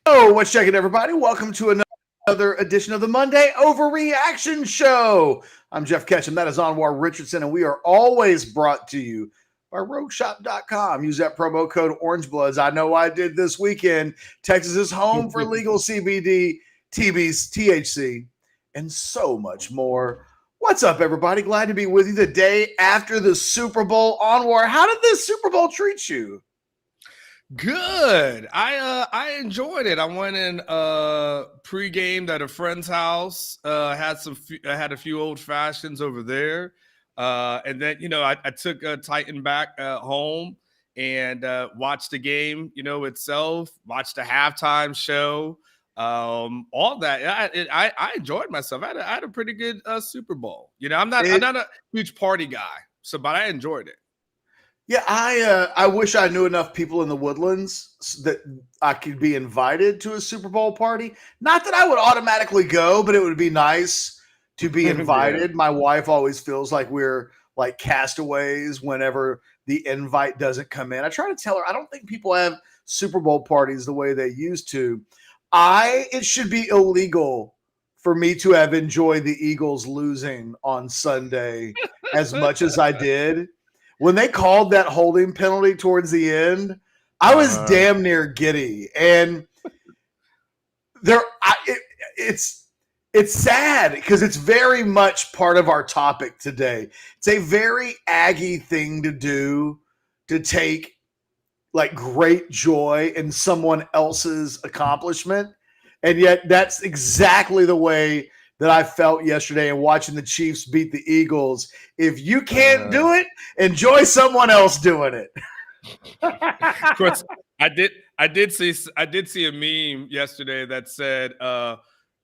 Oh, what's checking, everybody? Welcome to another edition of the Monday Overreaction Show. I'm Jeff Ketchum. That is Anwar Richardson, and we are always brought to you by RogueShop.com. Use that promo code Orangebloods. I know I did this weekend. Texas is home for legal CBD, TBs, THC, and so much more. What's up, everybody? Glad to be with you the day after the Super Bowl. Anwar, how did this Super Bowl treat you? Good. I enjoyed it. I went in pre-gamed at a friend's house. I had a few old fashions over there, and then I took Titan back home and watched the game. Itself. Watched the halftime show. All that. I enjoyed myself. I had a pretty good Super Bowl. I'm not a huge party guy, but I enjoyed it. Yeah, I wish I knew enough people in the Woodlands that I could be invited to a Super Bowl party. Not that I would automatically go, but it would be nice to be invited. Yeah. My wife always feels like we're like castaways whenever the invite doesn't come in. I try to tell her I don't think people have Super Bowl parties the way they used to. It should be illegal for me to have enjoyed the Eagles losing on Sunday as much as I did. When they called that holding penalty towards the end, I was damn near giddy. And it's sad because it's very much part of our topic today. It's a very Aggie thing to do, to take like great joy in someone else's accomplishment. And yet that's exactly the way that I felt yesterday in watching the Chiefs beat the Eagles. If you can't do it, enjoy someone else doing it. Of course, I did see a meme yesterday that said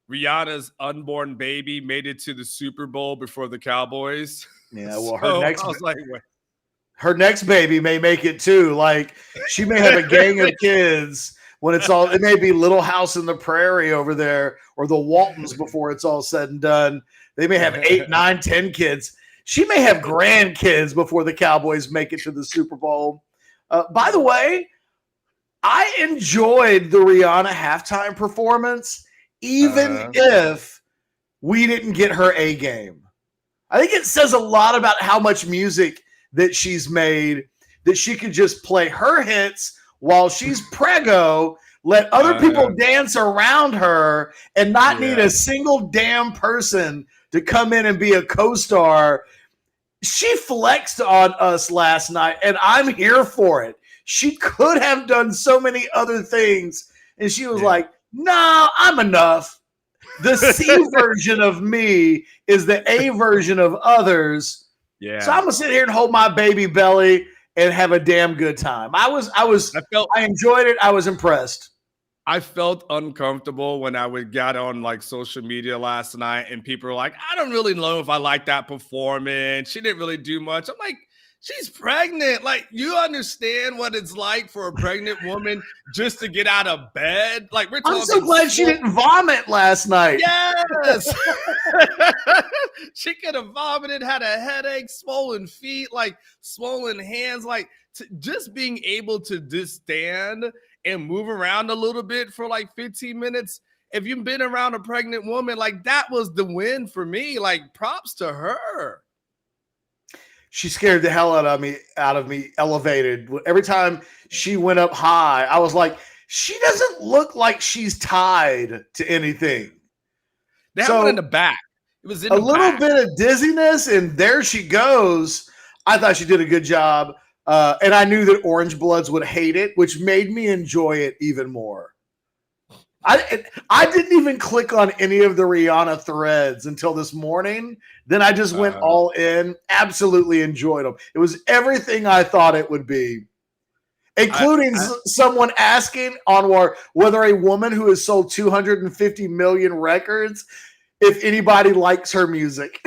Rihanna's unborn baby made it to the Super Bowl before the Cowboys. Yeah, well, her next baby may make it too. Like, she may have a gang of kids. It may be Little House in the Prairie over there, or the Waltons before it's all said and done. They may have 8, 9, 10 kids. She may have grandkids before the Cowboys make it to the Super Bowl. By the way, I enjoyed the Rihanna halftime performance, even if we didn't get her A game. I think it says a lot about how much music that she's made, that she could just play her hits while she's preggo, let other people dance around her and not need a single damn person to come in and be a co-star. She flexed on us last night, and I'm here for it. She could have done so many other things, and she was like, no, I'm enough. The C version of me is the A version of others. Yeah. So I'm going to sit here and hold my baby belly and have a damn good time. I enjoyed it. I was impressed. I felt uncomfortable when I got on like social media last night and people were like, I don't really know if I like that performance. She didn't really do much. I'm like, she's pregnant. Like, you understand what it's like for a pregnant woman just to get out of bed? Like, I'm so glad she didn't vomit last night. Yes. She could have vomited, had a headache, swollen feet, like swollen hands, like just being able to just stand and move around a little bit for like 15 minutes. If you've been around a pregnant woman, like that was the win for me. Like, props to her. She scared the hell out of me, elevated. Every time she went up high, I was like, she doesn't look like she's tied to anything. That one in the back. It was in a little bit of dizziness, and there she goes. I thought she did a good job. And I knew that Orangebloods would hate it, which made me enjoy it even more. I didn't even click on any of the Rihanna threads until this morning. Then I just went all in. Absolutely enjoyed them. It was everything I thought it would be, including someone asking Anwar whether a woman who has sold 250 million records, if anybody likes her music.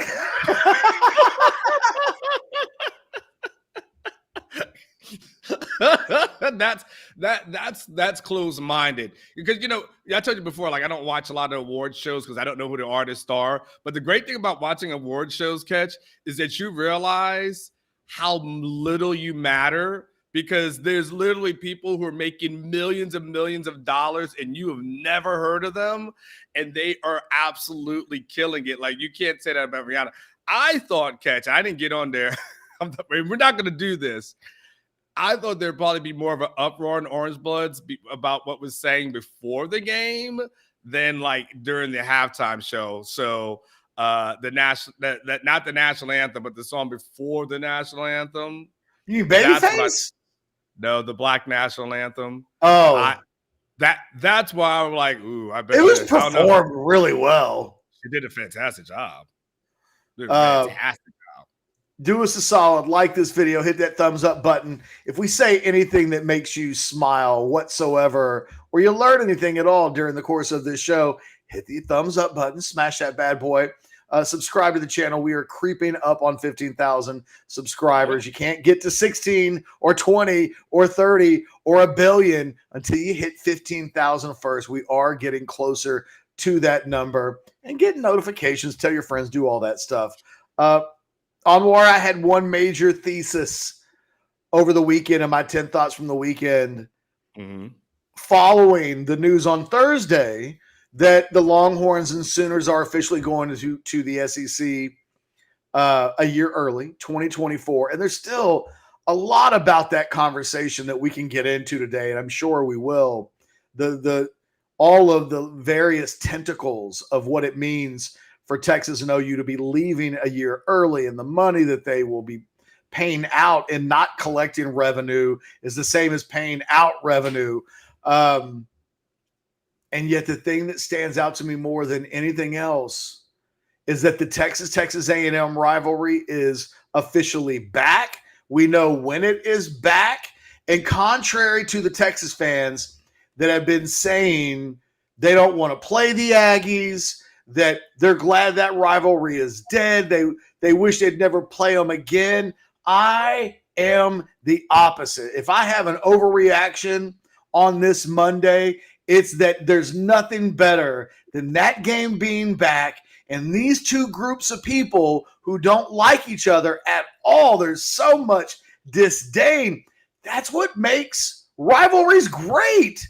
that's close-minded, because I told you before, like, I don't watch a lot of award shows because I don't know who the artists are. But the great thing about watching award shows, Catch, is that you realize how little you matter because there's literally people who are making millions and millions of dollars and you have never heard of them, and they are absolutely killing it. Like, you can't say that about Rihanna. I thought, Catch, I didn't get on there. We're not going to do this. I thought there'd probably be more of an uproar in Orangebloods about what was saying before the game than like during the halftime show. So the national, not the national anthem, but the song before the national anthem. You babyface? No, the Black national anthem. Oh, that's why I'm like, ooh, I bet it was performed really well. She did a fantastic job. Fantastic job. Do us a solid, like this video, hit that thumbs up button. If we say anything that makes you smile whatsoever, or you learn anything at all during the course of this show, hit the thumbs up button, smash that bad boy. Subscribe to the channel. We are creeping up on 15,000 subscribers. You can't get to 16 or 20 or 30 or a billion until you hit 15,000 first. We are getting closer to that number, and get notifications. Tell your friends, do all that stuff. Anwar, I had one major thesis over the weekend and my 10 thoughts from the weekend following the news on Thursday that the Longhorns and Sooners are officially going to the SEC a year early, 2024. And there's still a lot about that conversation that we can get into today, and I'm sure we will. All of the various tentacles of what it means for Texas and OU to be leaving a year early, and the money that they will be paying out and not collecting revenue is the same as paying out revenue. And yet the thing that stands out to me more than anything else is that the Texas A&M rivalry is officially back. We know when it is back. And contrary to the Texas fans that have been saying they don't want to play the Aggies, that they're glad that rivalry is dead, they wish they'd never play them again, I am the opposite. If I have an overreaction on this Monday, it's that there's nothing better than that game being back and these two groups of people who don't like each other at all. There's so much disdain. That's what makes rivalries great.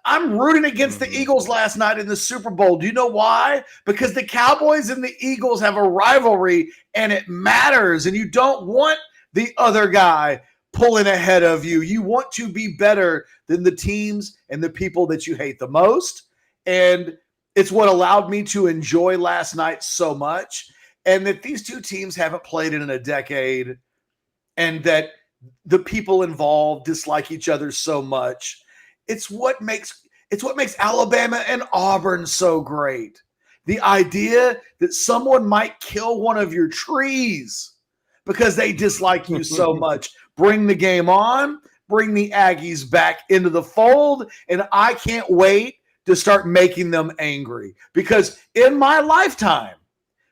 I'm rooting against the Eagles last night in the Super Bowl. Do you know why? Because the Cowboys and the Eagles have a rivalry and it matters, and you don't want the other guy pulling ahead of you. You want to be better than the teams and the people that you hate the most. And it's what allowed me to enjoy last night so much. And that these two teams haven't played in a decade, and that the people involved dislike each other so much. It's what makes Alabama and Auburn so great. The idea that someone might kill one of your trees because they dislike you so much. Bring the game on, bring the Aggies back into the fold, and I can't wait to start making them angry. Because in my lifetime,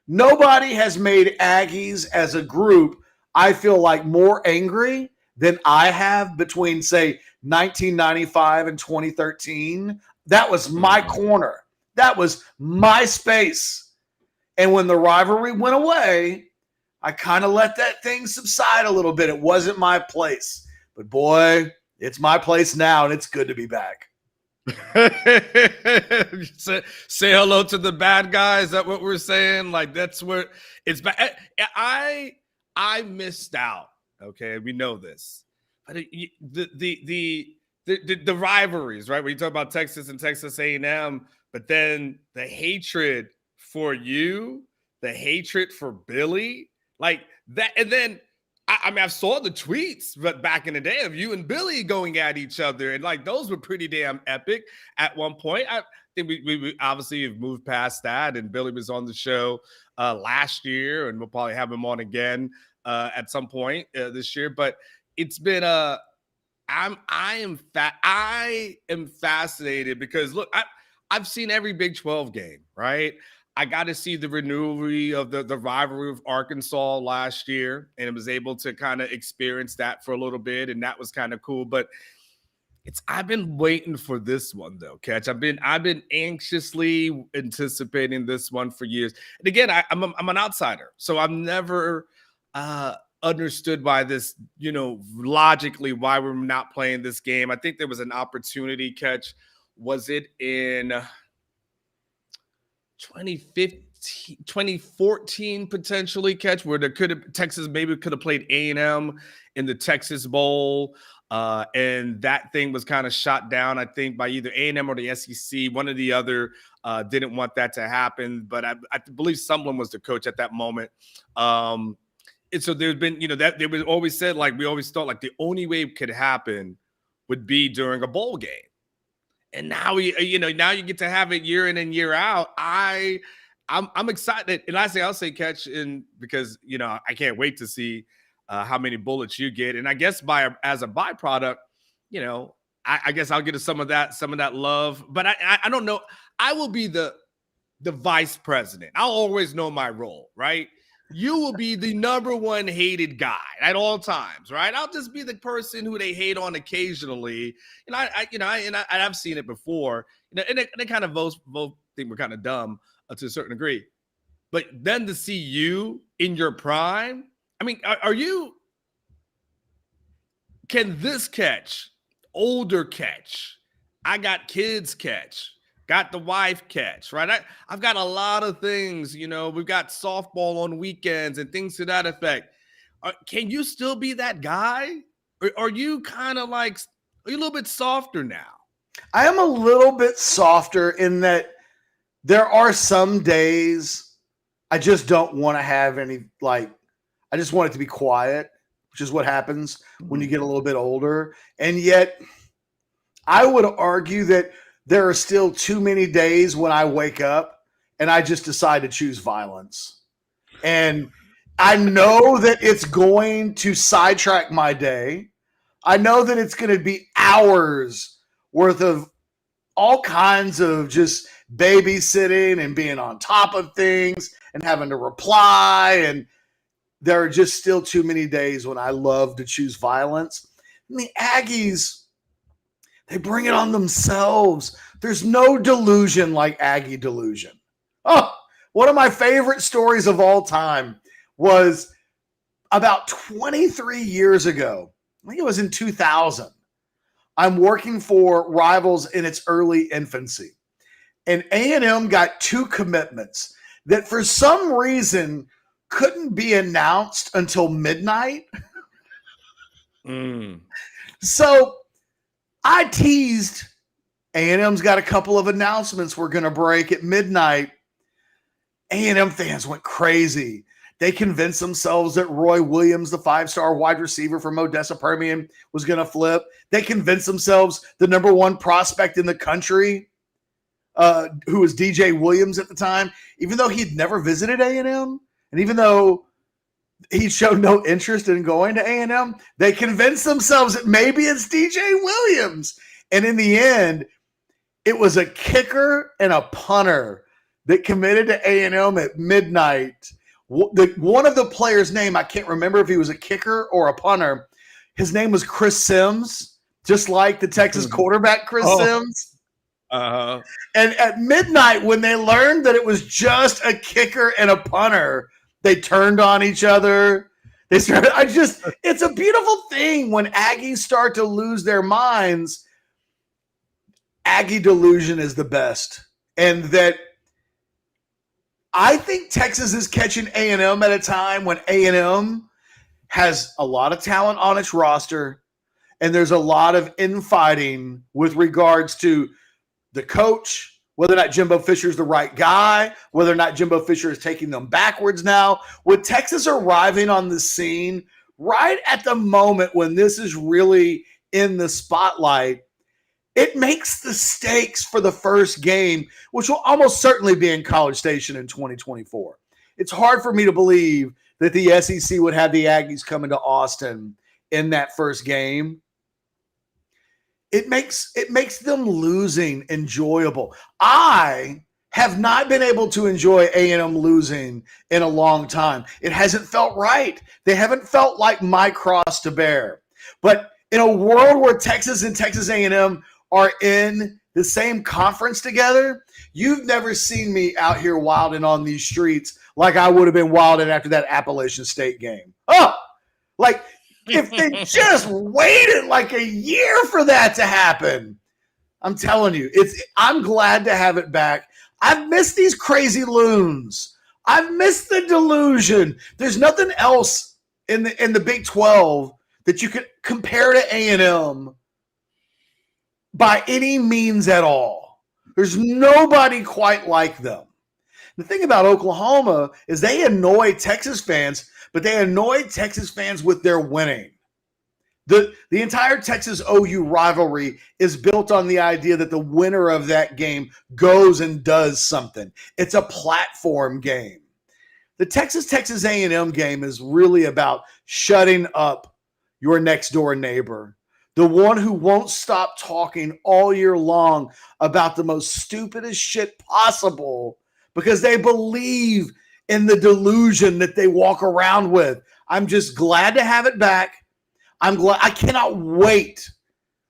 nobody has made Aggies as a group, I feel like, more angry than I have between, say, 1995 and 2013. That was my corner. That was my space. And when the rivalry went away, I kind of let that thing subside a little bit. It wasn't my place. But boy, it's my place now, and it's good to be back. say hello to the bad guys. Is that what we're saying? Like, that's where it's bad. I missed out. Okay, we know this. But the rivalries, right? When you talk about Texas and Texas A&M, but then the hatred for you, the hatred for Billy, like that. And then, I mean, I saw the tweets, but back in the day of you and Billy going at each other, and like those were pretty damn epic at one point. I think we obviously have moved past that, and Billy was on the show last year, and we'll probably have him on again at some point this year. But it's been I am fascinated because look, I've seen every Big 12 game, right? I got to see the renewal of the rivalry of Arkansas last year, and I was able to kind of experience that for a little bit, and that was kind of cool. But I've been waiting for this one though, Catch. I've been anxiously anticipating this one for years. And again, I'm an outsider, so I'm never understood why this, logically why we're not playing this game. I think there was an opportunity catch. Was it in 2014 potentially catch where Texas maybe could have played A&M in the Texas Bowl. And that thing was kind of shot down, I think, by either A&M or the SEC. One or the other didn't want that to happen. But I believe Sumlin was the coach at that moment. And so there's been, that they was always said, like, we always thought like the only way it could happen would be during a bowl game. And now now you get to have it year in and year out. I'm excited. And I'll say catch in because, I can't wait to see how many bullets you get. And I guess as a byproduct, I guess I'll get some of that love. But I don't know. I will be the vice president. I'll always know my role, right? You will be the number one hated guy at all times, right? I'll just be the person who they hate on occasionally. And I've seen it before. And they kind of both think we're kind of dumb to a certain degree. But then to see you in your prime, I mean, can this catch, older catch, I got kids catch, got the wife catch, right? I've got a lot of things, we've got softball on weekends and things to that effect. Can you still be that guy? Or are you kind of like, are you a little bit softer now? I am a little bit softer in that there are some days I just don't want to have any, I just want it to be quiet, which is what happens when you get a little bit older. And yet I would argue that there are still too many days when I wake up and I just decide to choose violence. And I know that it's going to sidetrack my day. I know that it's going to be hours worth of all kinds of just babysitting and being on top of things and having to reply. And there are just still too many days when I love to choose violence. And the Aggies, they bring it on themselves. There's no delusion like Aggie delusion. Oh, one of my favorite stories of all time was about 23 years ago. I think it was in 2000. I'm working for Rivals in its early infancy. And A&M got 2 commitments that for some reason couldn't be announced until midnight. So I teased, A&M's got a couple of announcements we're going to break at midnight. A&M fans went crazy. They convinced themselves that Roy Williams, the 5-star wide receiver from Odessa Permian, was going to flip. They convinced themselves the number 1 prospect in the country, who was DJ Williams at the time, even though he'd never visited A&M, and even though he showed no interest in going to A&M, they convinced themselves that maybe it's DJ Williams. And in the end, it was a kicker and a punter that committed to A&M at midnight. One of the players' name, I can't remember if he was a kicker or a punter. His name was Chris Sims, just like the Texas quarterback Chris Sims. Uh-huh. And at midnight, when they learned that it was just a kicker and a punter, they turned on each other. They started. It's a beautiful thing when Aggies start to lose their minds. Aggie delusion is the best. And that I think Texas is catching A&M at a time when A&M has a lot of talent on its roster, and there's a lot of infighting with regards to the coach, whether or not Jimbo Fisher is the right guy, whether or not Jimbo Fisher is taking them backwards now. With Texas arriving on the scene right at the moment when this is really in the spotlight, it makes the stakes for the first game, which will almost certainly be in College Station in 2024. It's hard for me to believe that the SEC would have the Aggies coming to Austin in that first game. It makes them losing enjoyable. I have not been able to enjoy A&M losing in a long time. It hasn't felt right. They haven't felt like my cross to bear. But in a world where Texas and Texas A&M are in the same conference together, you've never seen me out here wilding on these streets like I would have been wilding after that Appalachian State game. Oh, Like, if they just waited like a year for that to happen, I'm telling you, I'm glad to have it back. I've missed these crazy loons. I've missed the delusion. There's nothing else in the Big 12 that you could compare to A&M by any means at all. There's nobody quite like them. The thing about Oklahoma is they annoy Texas fans, but they annoy Texas fans with their winning. The entire Texas OU rivalry is built on the idea that the winner of that game goes and does something. It's a platform game. The Texas A&M game is really about shutting up your next door neighbor, the one who won't stop talking all year long about the most stupidest shit possible because they believe in the delusion that they walk around with. I'm just glad to have it back. I'm glad. I cannot wait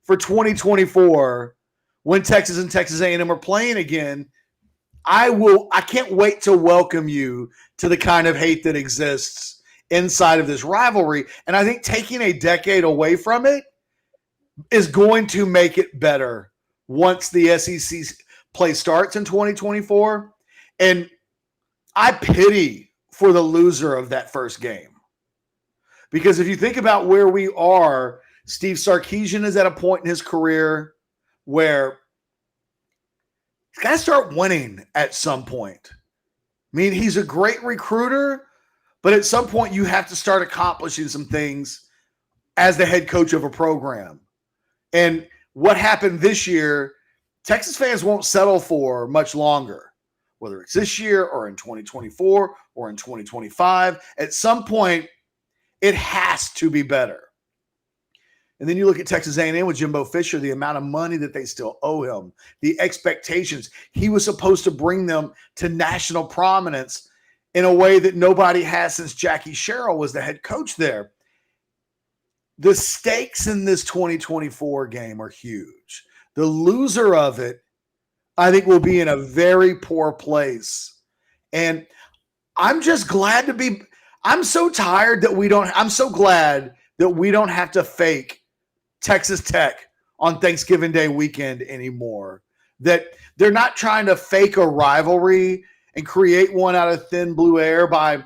for 2024 when Texas and Texas A&M are playing again. I can't wait to welcome you to the kind of hate that exists inside of this rivalry. And I think taking a decade away from it is going to make it better once the SEC play starts in 2024. And I pity for the loser of that first game. Because if you think about where we are, Steve Sarkeesian is at a point in his career where he's got to start winning at some point. I mean, he's a great recruiter, but at some point you have to start accomplishing some things as the head coach of a program. And what happened this year, Texas fans won't settle for much longer, whether it's this year or in 2024 or in 2025. At some point, it has to be better. And then you look at Texas A&M with Jimbo Fisher, the amount of money that they still owe him, the expectations. He was supposed to bring them to national prominence in a way that nobody has since Jackie Sherrill was the head coach there. The stakes in this 2024 game are huge. The loser of it, I think, will be in a very poor place. And I'm just glad to be – I'm so tired that I'm so glad that we don't have to fake Texas Tech on Thanksgiving Day weekend anymore. That they're not trying to fake a rivalry and create one out of thin blue air by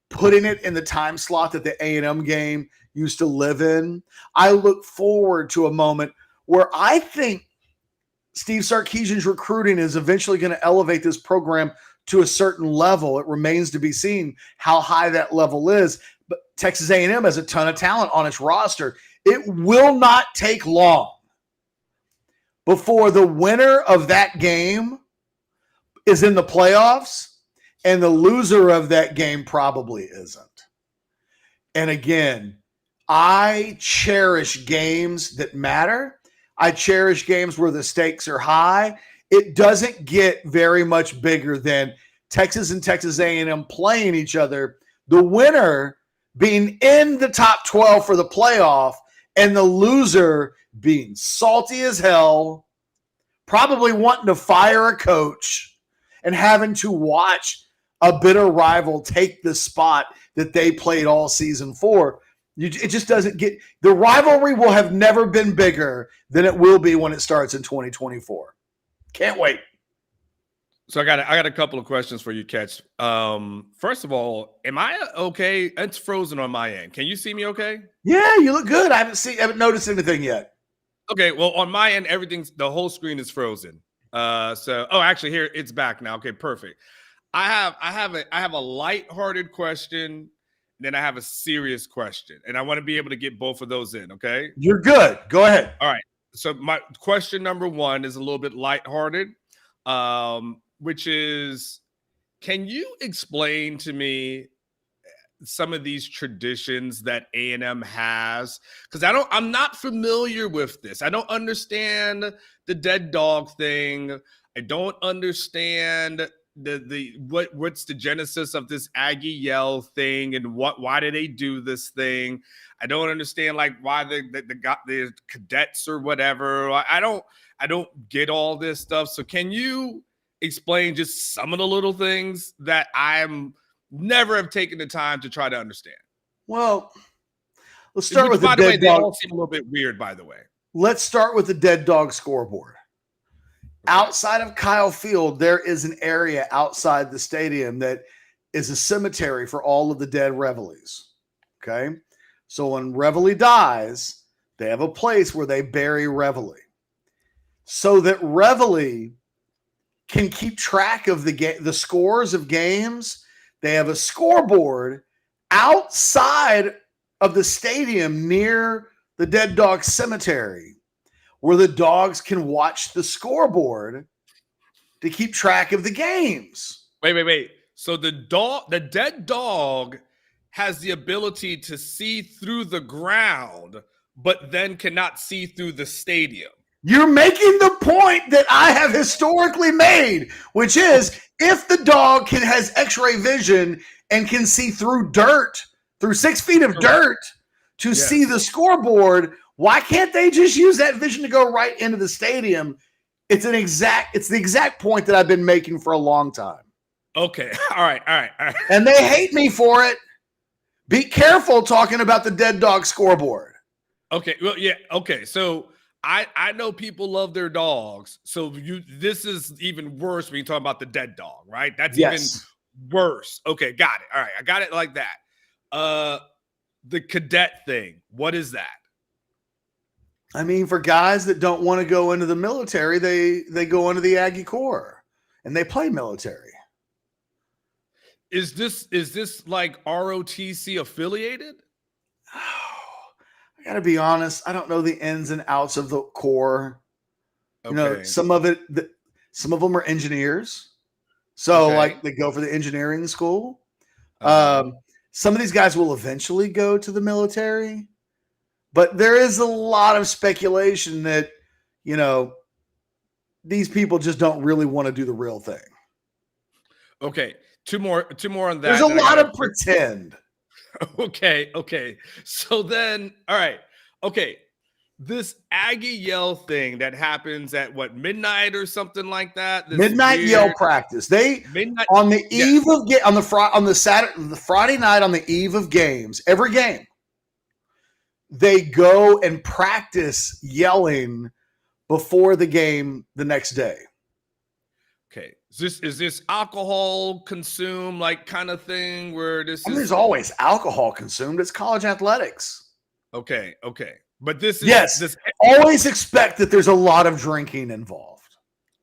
putting it in the time slot that the A&M game used to live in. I look forward to a moment where I think Steve Sarkeesian's recruiting is eventually going to elevate this program to a certain level. It remains to be seen how high that level is. But Texas A&M has a ton of talent on its roster. It will not take long before the winner of that game is in the playoffs, and the loser of that game probably isn't. And again, I cherish games that matter. I cherish games where the stakes are high. It doesn't get very much bigger than Texas and Texas A&M playing each other, the winner being in the top 12 for the playoff, and the loser being salty as hell, probably wanting to fire a coach and having to watch a bitter rival take the spot that they played all season for. It just doesn't get – the rivalry will have never been bigger than it will be when it starts in 2024. Can't wait. So I got a couple of questions for you, Catch. First of all, am I okay? It's frozen on my end. Can you see me okay? Yeah, you look good. I haven't noticed anything yet. Okay, well, on my end, the whole screen is frozen. Actually, here it's back now. Okay, perfect. I have a lighthearted question, then I have a serious question, and I want to be able to get both of those in. Okay, you're good. Go ahead. All right. So my question number one is a little bit lighthearted, which is, can you explain to me some of these traditions that A&M has? Because I'm not familiar with this. I don't understand the dead dog thing. I don't understand what's the genesis of this Aggie yell thing and why do they do this thing? I don't understand why the cadets or whatever. I don't get all this stuff. So can you explain just some of the little things that I'm never have taken the time to try to understand? Well, Let's start with the by the way, dead they dog. all seem a little bit weird, by the way. Let's start with the dead dog scoreboard. Okay. Outside of Kyle Field, there is an area outside the stadium that is a cemetery for all of the dead Reveilles. Okay. So when Reveille dies, they have a place where they bury Reveille. So that Reveille can keep track of the scores of games. They have a scoreboard outside of the stadium near the dead dog cemetery where the dogs can watch the scoreboard to keep track of the games. Wait. So the dead dog has the ability to see through the ground, but then cannot see through the stadium. You're making the point that I have historically made, which is if the dog has X-ray vision and can see through 6 feet of dirt to see the scoreboard, why can't they just use that vision to go right into the stadium? It's the exact point that I've been making for a long time. Okay. All right. And they hate me for it. Be careful talking about the dead dog scoreboard. Okay. Well, yeah. Okay. So I know people love their dogs. So this is even worse when you talk about the dead dog, right? That's even worse. Okay. Got it. All right. I got it like that. The cadet thing. What is that? I mean, for guys that don't want to go into the military, they go into the Aggie Corps and they play military. Is this like ROTC affiliated? I gotta be honest. I don't know the ins and outs of the Corps. Okay. You know, some of them are engineers, so like they go for the engineering school. Some of these guys will eventually go to the military, but there is a lot of speculation that, you know, these people just don't really want to do the real thing. Okay. Two more on that. There's a lot of pretend. Okay. So then, all right. Okay. This Aggie yell thing that happens at midnight or something like that. Midnight yell practice. On the eve of the Friday night on the eve of games, every game, they go and practice yelling before the game the next day. Okay. Is this alcohol consumed like kind of thing where there's always alcohol consumed. It's college athletics. Okay. But this is always expect that there's a lot of drinking involved.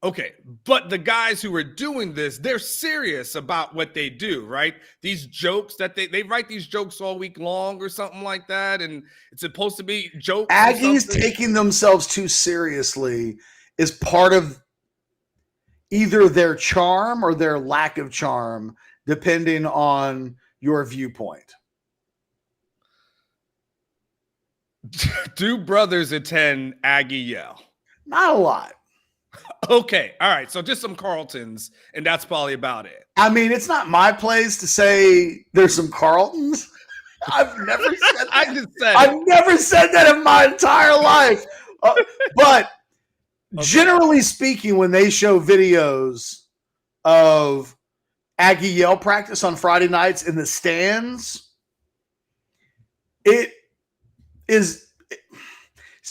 Okay. But the guys who are doing this, they're serious about what they do, right? These jokes that they write these jokes all week long or something like that. And it's supposed to be jokes. Aggies taking themselves too seriously is part of either their charm or their lack of charm, depending on your viewpoint. Do brothers attend Aggie yell? Not a lot. Okay. All right. So just some Carltons, and that's probably about it. I mean, it's not my place to say there's some Carltons. I've never said that. I've never said that in my entire life. But generally speaking, when they show videos of Aggie yell practice on Friday nights in the stands, it's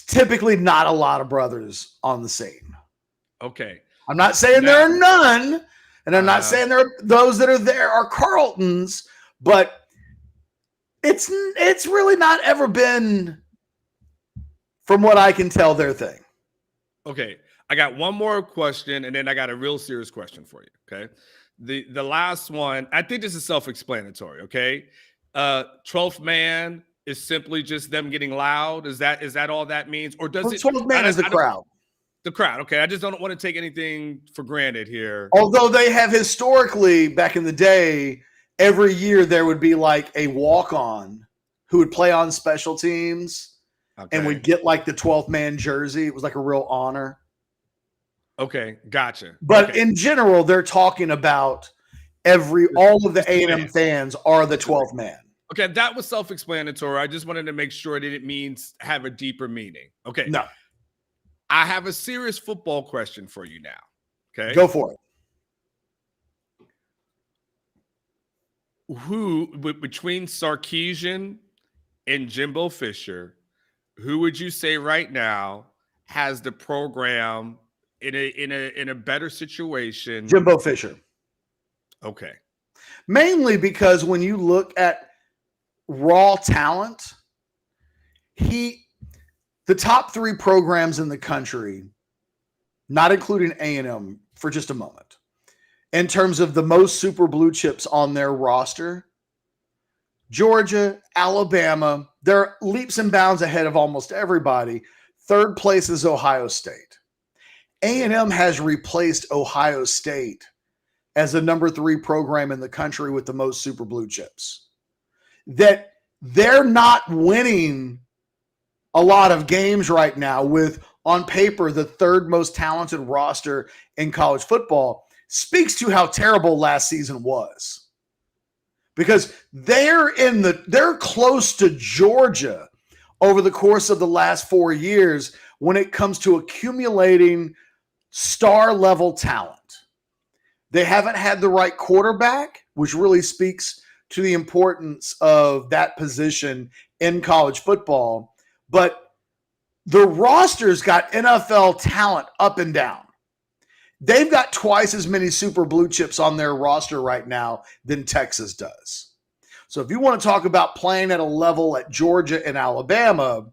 typically not a lot of brothers on the scene. Okay. I'm not saying there are none, and I'm not saying those that are there are Carltons, but it's really not ever been, from what I can tell, their thing. Okay. I got one more question, and then I got a real serious question for you. Okay. The last one, I think this is self-explanatory. Okay. 12th man is simply just them getting loud. Is that all that means? Or does it 12th man is the crowd? The crowd. Okay. I just don't want to take anything for granted here. Although they have historically, back in the day, every year there would be like a walk-on who would play on special teams and would get like the 12th man jersey. It was like a real honor. Okay. Gotcha. But in general, they're talking about all of the A&M fans are the 12th man. Okay. That was self-explanatory. I just wanted to make sure that it means have a deeper meaning. Okay. No. I have a serious football question for you now. Okay. Go for it. Who, between Sarkeesian and Jimbo Fisher, who would you say right now has the program in a better situation? Jimbo Fisher. Okay. Mainly because when you look at raw talent, the top 3 programs in the country, not including A&M for just a moment, in terms of the most super blue chips on their roster, Georgia, Alabama, they're leaps and bounds ahead of almost everybody. 3rd place is Ohio State. A&M has replaced Ohio State as the number 3 program in the country with the most super blue chips. That they're not winning a lot of games right now with, on paper, the 3rd most talented roster in college football speaks to how terrible last season was. Because they're close to Georgia over the course of the last 4 years when it comes to accumulating star level talent. They haven't had the right quarterback, which really speaks to the importance of that position in college football. But the roster's got NFL talent up and down. They've got twice as many super blue chips on their roster right now than Texas does. So if you want to talk about playing at a level at Georgia and Alabama,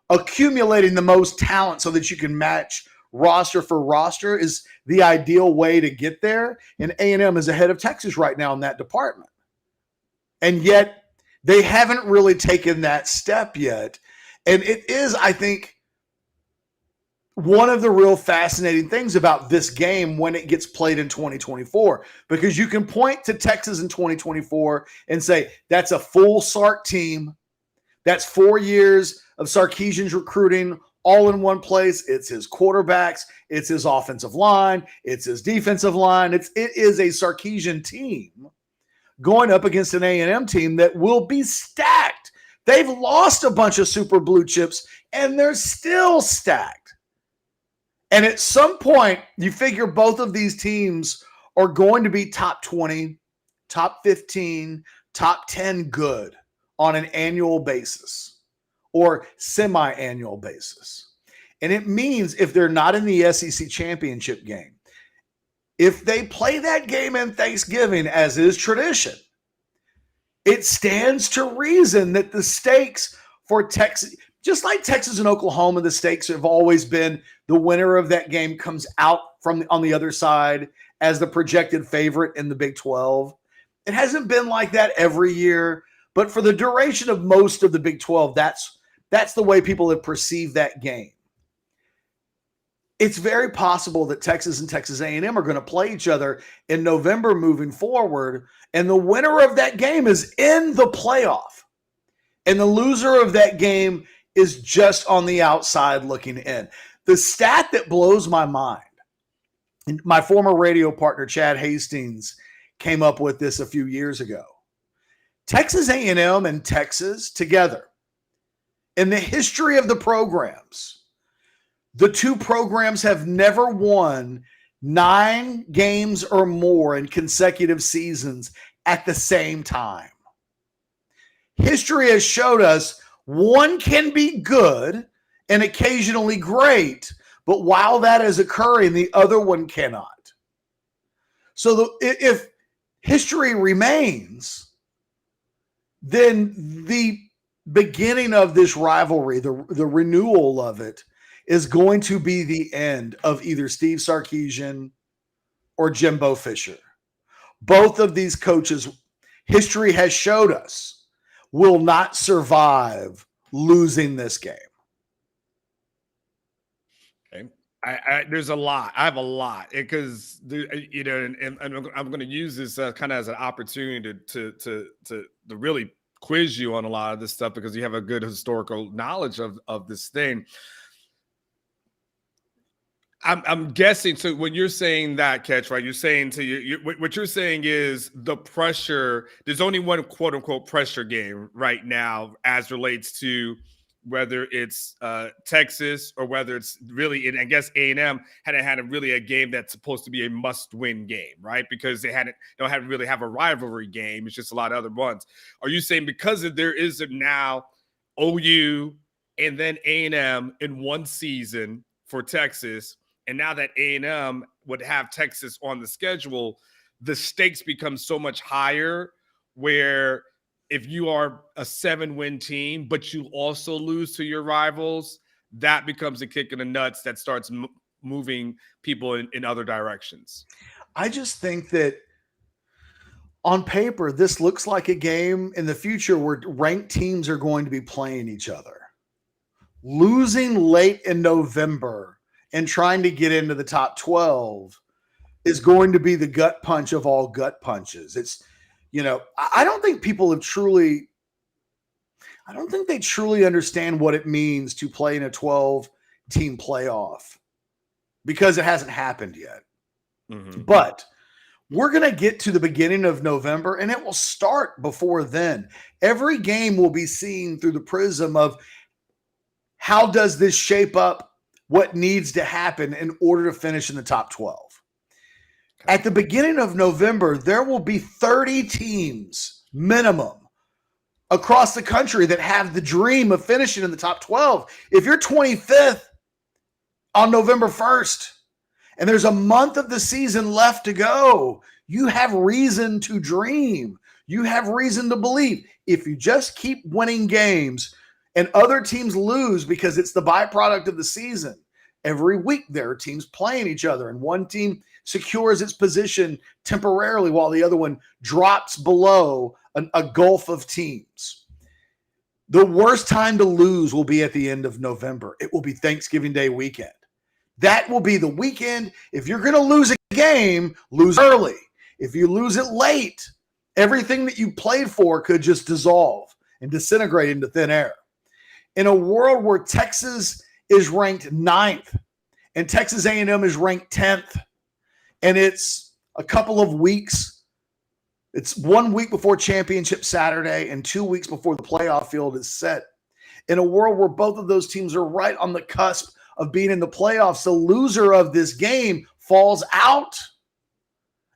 accumulating the most talent so that you can match roster for roster is the ideal way to get there. And A&M is ahead of Texas right now in that department. And yet they haven't really taken that step yet. And it is, I think, one of the real fascinating things about this game when it gets played in 2024, because you can point to Texas in 2024 and say, that's a full Sark team. That's 4 years of Sarkeesian's recruiting all in one place. It's his quarterbacks. It's his offensive line. It's his defensive line. It is a Sarkeesian team going up against an A&M team that will be stacked. They've lost a bunch of super blue chips, and they're still stacked. And at some point, you figure both of these teams are going to be top 20, top 15, top 10 good on an annual basis or semi-annual basis. And it means if they're not in the SEC championship game, if they play that game in Thanksgiving, as is tradition, it stands to reason that the stakes for Texas, just like Texas and Oklahoma, the stakes have always been the winner of that game comes out on the other side as the projected favorite in the Big 12. It hasn't been like that every year, but for the duration of most of the Big 12, that's the way people have perceived that game. It's very possible that Texas and Texas A&M are going to play each other in November moving forward, and the winner of that game is in the playoff. And the loser of that game is just on the outside looking in. The stat that blows my mind, and my former radio partner Chad Hastings came up with this a few years ago. Texas A&M and Texas together, in the history of the programs, the two programs have never won 9 games or more in consecutive seasons at the same time. History has showed us one can be good and occasionally great, but while that is occurring, the other one cannot. So if history remains, then the beginning of this rivalry, the renewal of it, is going to be the end of either Steve Sarkeesian or Jimbo Fisher. Both of these coaches, history has showed us, will not survive losing this game. Okay. There's a lot. I have a lot because, and I'm going to use this kind of as an opportunity to really quiz you on a lot of this stuff because you have a good historical knowledge of this thing. I'm guessing. So when you're saying that, Catch, right? You're saying what you're saying is the pressure. There's only one quote unquote pressure game right now, as relates to whether it's Texas or whether it's really. And I guess A&M hadn't had a game that's supposed to be a must-win game, right? Because they don't really have a rivalry game. It's just a lot of other ones. Are you saying because there is now OU and then A&M in one season for Texas. And now that A&M would have Texas on the schedule, the stakes become so much higher, where if you are a 7-win team, but you also lose to your rivals, that becomes a kick in the nuts that starts moving people in other directions. I just think that on paper, this looks like a game in the future where ranked teams are going to be playing each other. Losing late in November and trying to get into the top 12 is going to be the gut punch of all gut punches. It's, I don't think people have truly, I don't think they truly understand what it means to play in a 12-team playoff because it hasn't happened yet. Mm-hmm. But we're going to get to the beginning of November, and it will start before then. Every game will be seen through the prism of how does this shape up what needs to happen in order to finish in the top 12. Okay. At the beginning of November, there will be 30 teams minimum across the country that have the dream of finishing in the top 12. If you're 25th on November 1st, and there's a month of the season left to go, you have reason to dream. You have reason to believe. If you just keep winning games and other teams lose because it's the byproduct of the season, every week there are teams playing each other, and one team secures its position temporarily while the other one drops below a gulf of teams. The worst time to lose will be at the end of November. It will be Thanksgiving Day weekend. That will be the weekend. If you're going to lose a game, lose early. If you lose it late, everything that you played for could just dissolve and disintegrate into thin air. In a world where Texas is ranked 9th and Texas A&M is ranked 10th, and it's a couple of weeks, it's 1 week before championship Saturday and 2 weeks before the playoff field is set. In a world where both of those teams are right on the cusp of being in the playoffs, the loser of this game falls out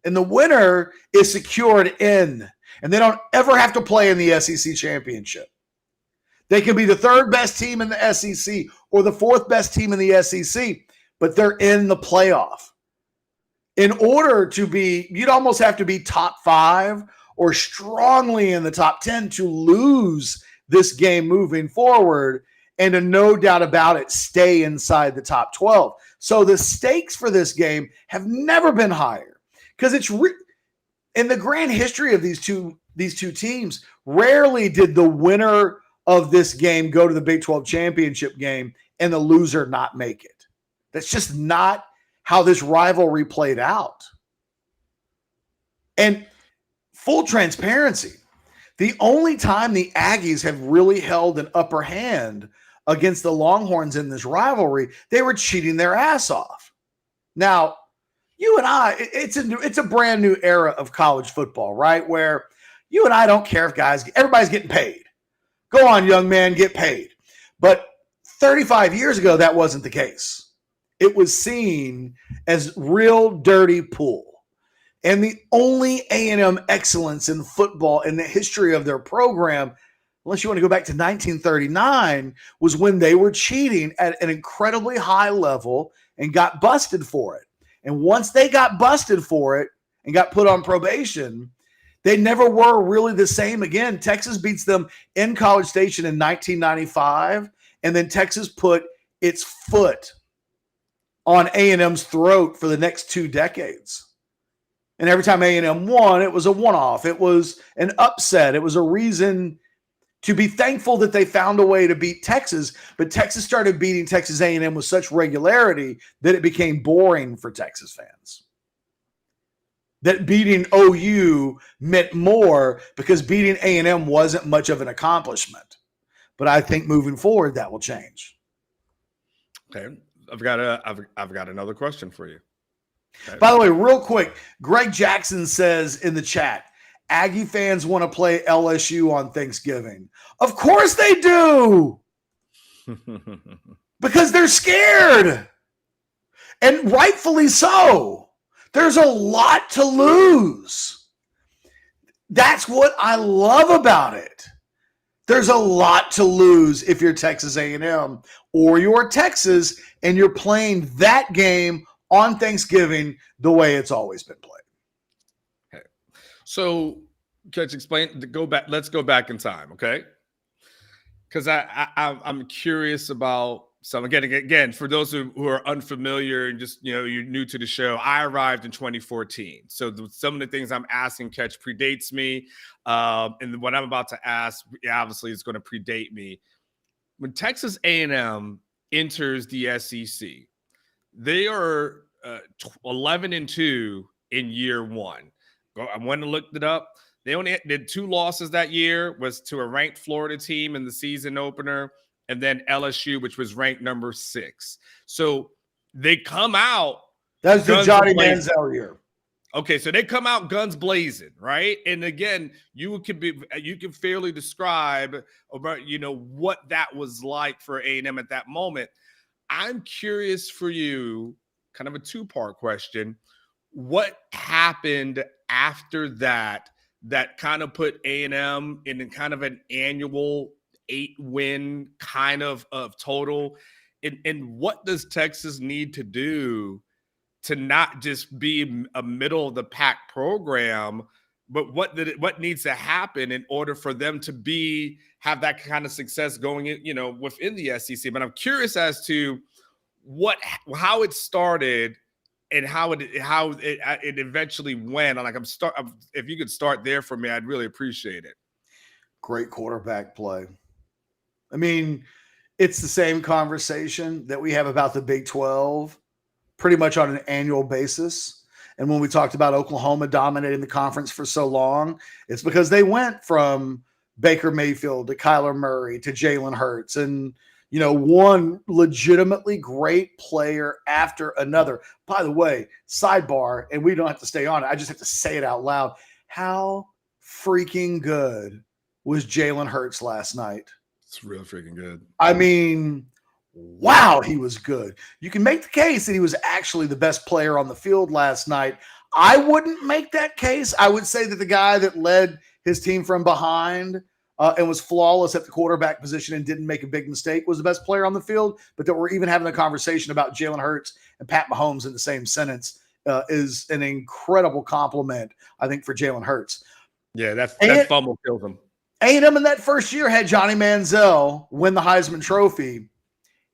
and the winner is secured in, and they don't ever have to play in the SEC championship. They can be the third best team in the SEC or the fourth best team in the SEC, but they're in the playoff. In order to be, you'd almost have to be top 5 or strongly in the top 10 to lose this game moving forward, and to no doubt about it, stay inside the top 12. So the stakes for this game have never been higher, because it's in the grand history of these two teams, rarely did the winner of this game go to the Big 12 championship game and the loser not make it. That's just not how this rivalry played out. And full transparency, the only time the Aggies have really held an upper hand against the Longhorns in this rivalry, they were cheating their ass off. Now, you and I, it's a brand new era of college football, right? Where you and I don't care if everybody's getting paid. Go on, young man, get paid. But 35 years ago, that wasn't the case. It was seen as real dirty pool. And the only A&M excellence in football in the history of their program, unless you want to go back to 1939, was when they were cheating at an incredibly high level and got busted for it. And once they got busted for it and got put on probation, they never were really the same again. Texas beats them in College Station in 1995, and then Texas put its foot on A&M's throat for the next 2 decades. And every time A&M won, it was a one-off. It was an upset. It was a reason to be thankful that they found a way to beat Texas, but Texas started beating Texas A&M with such regularity that it became boring for Texas fans. That beating OU meant more because beating A&M wasn't much of an accomplishment. But I think moving forward, that will change. Okay. I've got another question for you. Okay. By the way, real quick, Greg Jackson says in the chat, Aggie fans want to play LSU on Thanksgiving. Of course they do. Because they're scared. And rightfully so. There's a lot to lose. That's what I love about it. There's a lot to lose if you're Texas A&M or you're Texas and you're playing that game on Thanksgiving the way it's always been played. Okay. So, Coach, explain. Go back. Let's go back in time, okay? Because I'm curious about some. Again, for those who are unfamiliar and just you're new to the show, I arrived in 2014. So some of the things I'm asking Catch predates me, and what I'm about to ask obviously is going to predate me. When Texas A&M enters the SEC, they are 11-2 in year one. I went and looked it up. They only did 2 losses that year, was to a ranked Florida team in the season opener, and then LSU, which was ranked number 6. So they come out. That's the Johnny Manziel year. Okay, so they come out guns blazing, right? And again, you can fairly describe about what that was like for A&M at that moment. I'm curious for you, kind of a 2-part question. What happened after that kind of put A&M in kind of an annual 8-win kind of total? And what does Texas need to do to not just be a middle of the pack program, but what needs to happen in order for them to have that kind of success going in, within the SEC? But I'm curious as to how it started and how it eventually went. If you could start there for me, I'd really appreciate it. Great quarterback play. I mean, it's the same conversation that we have about the Big 12 pretty much on an annual basis. And when we talked about Oklahoma dominating the conference for so long, it's because they went from Baker Mayfield to Kyler Murray to Jalen Hurts and one legitimately great player after another. By the way, sidebar, and we don't have to stay on it. I just have to say it out loud. How freaking good was Jalen Hurts last night? It's real freaking good. I mean, wow, he was good. You can make the case that he was actually the best player on the field last night. I wouldn't make that case. I would say that the guy that led his team from behind and was flawless at the quarterback position and didn't make a big mistake was the best player on the field. But that we're even having a conversation about Jalen Hurts and Pat Mahomes in the same sentence is an incredible compliment, I think, for Jalen Hurts. Yeah, that fumble killed him. A&M in that first year had Johnny Manziel win the Heisman Trophy.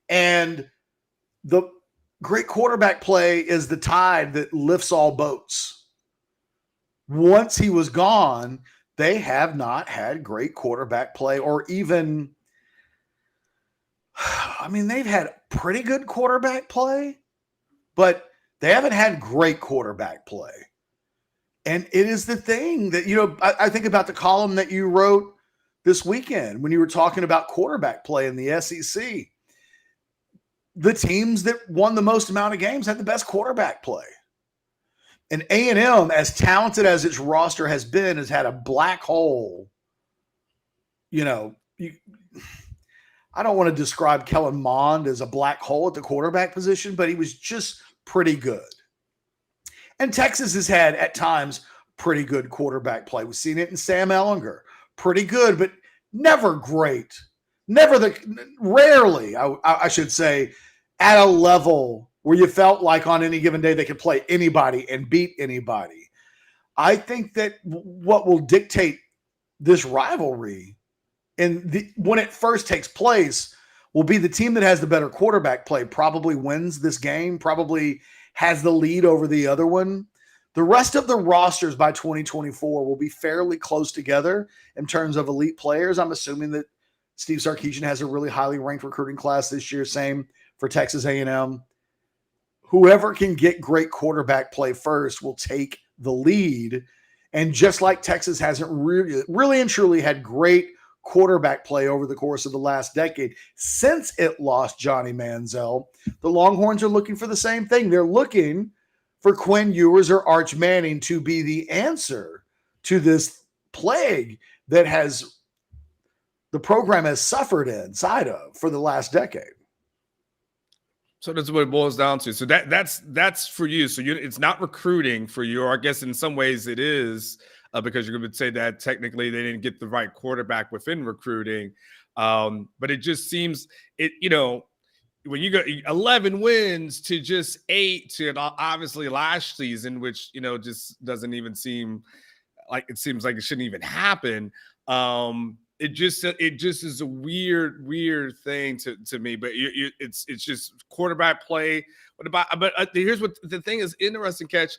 And the great quarterback play is the tide that lifts all boats. Once he was gone, they have not had great quarterback play or even, they've had pretty good quarterback play, but they haven't had great quarterback play. And it is the thing that, I think about the column that you wrote this weekend when you were talking about quarterback play in the SEC. The teams that won the most amount of games had the best quarterback play. And A&M, as talented as its roster has been, has had a black hole. I don't want to describe Kellen Mond as a black hole at the quarterback position, but he was just pretty good. And Texas has had, at times, pretty good quarterback play. We've seen it in Sam Ehlinger. Pretty good, but never great. Rarely, I should say, at a level where you felt like on any given day they could play anybody and beat anybody. I think that what will dictate this rivalry when it first takes place will be the team that has the better quarterback play probably wins this game, probably has the lead over the other one. The rest of the rosters by 2024 will be fairly close together in terms of elite players. I'm assuming that Steve Sarkeesian has a really highly ranked recruiting class this year. Same for Texas A&M. Whoever can get great quarterback play first will take the lead. And just like Texas hasn't really and truly had great quarterback play over the course of the last decade, since it lost Johnny Manziel, the Longhorns are looking for the same thing. They're looking for Quinn Ewers or Arch Manning to be the answer to this plague that the program has suffered inside of for the last decade. So that's what it boils down to. So that's for you. So it's not recruiting for you, or I guess in some ways it is. because you're going to say that technically they didn't get the right quarterback within recruiting. But it just seems when you go 11 wins to just 8 to obviously last season, which, just doesn't even seem like it seems like it shouldn't even happen. It just is a weird thing to me, but it's just quarterback play. But here's what the thing is interesting, Catch.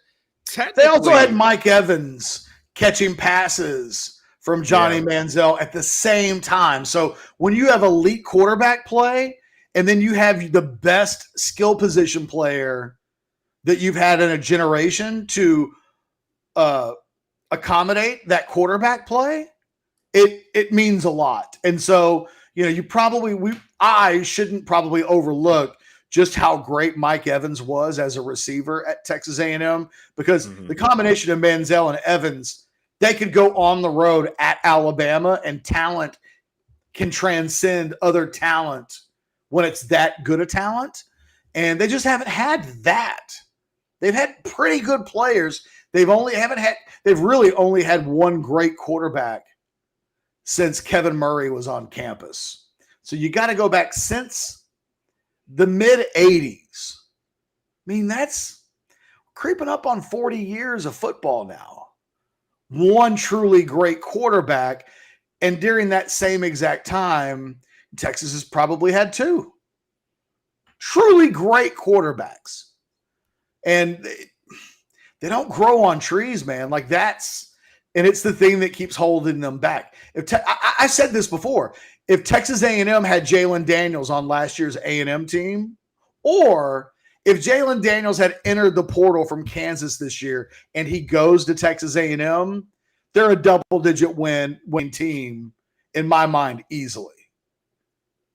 They also had Mike Evans catching passes from Johnny Manziel at the same time. So when you have elite quarterback play and then you have the best skill position player that you've had in a generation to accommodate that quarterback play, it means a lot. And so, I shouldn't probably overlook just how great Mike Evans was as a receiver at Texas A&M, because the combination of Manziel and Evans, they could go on the road at Alabama, and talent can transcend other talent when it's that good a talent. And they just haven't had that. They've had pretty good players. They've really only had one great quarterback since Kevin Murray was on campus. So you got to go back since the mid-'80s. I mean, that's creeping up on 40 years of football now. One truly great quarterback. And during that same exact time, Texas has probably had 2 truly great quarterbacks. And they don't grow on trees, man. Like and it's the thing that keeps holding them back. I said this before. If Texas A&M had Jalen Daniels on last year's A&M team, or if Jalen Daniels had entered the portal from Kansas this year and he goes to Texas A&M, they're a double-digit win team in my mind easily.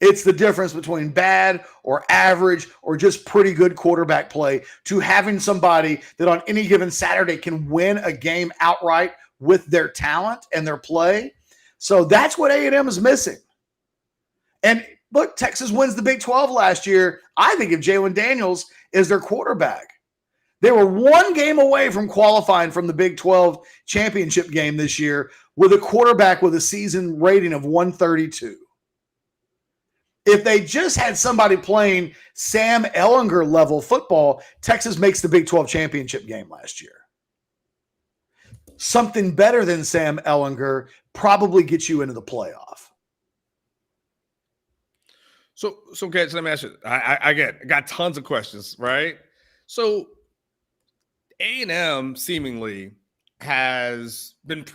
It's the difference between bad or average or just pretty good quarterback play to having somebody that on any given Saturday can win a game outright with their talent and their play. So that's what A&M is missing. And look, Texas wins the Big 12 last year. I think if Jalen Daniels is their quarterback. They were one game away from qualifying from the Big 12 championship game this year with a quarterback with a season rating of 132. If they just had somebody playing Sam Ehlinger level football, Texas makes the Big 12 championship game last year. Something better than Sam Ehlinger probably gets you into the playoff. So Catch, let me ask you. I got tons of questions, right? So A&M seemingly has been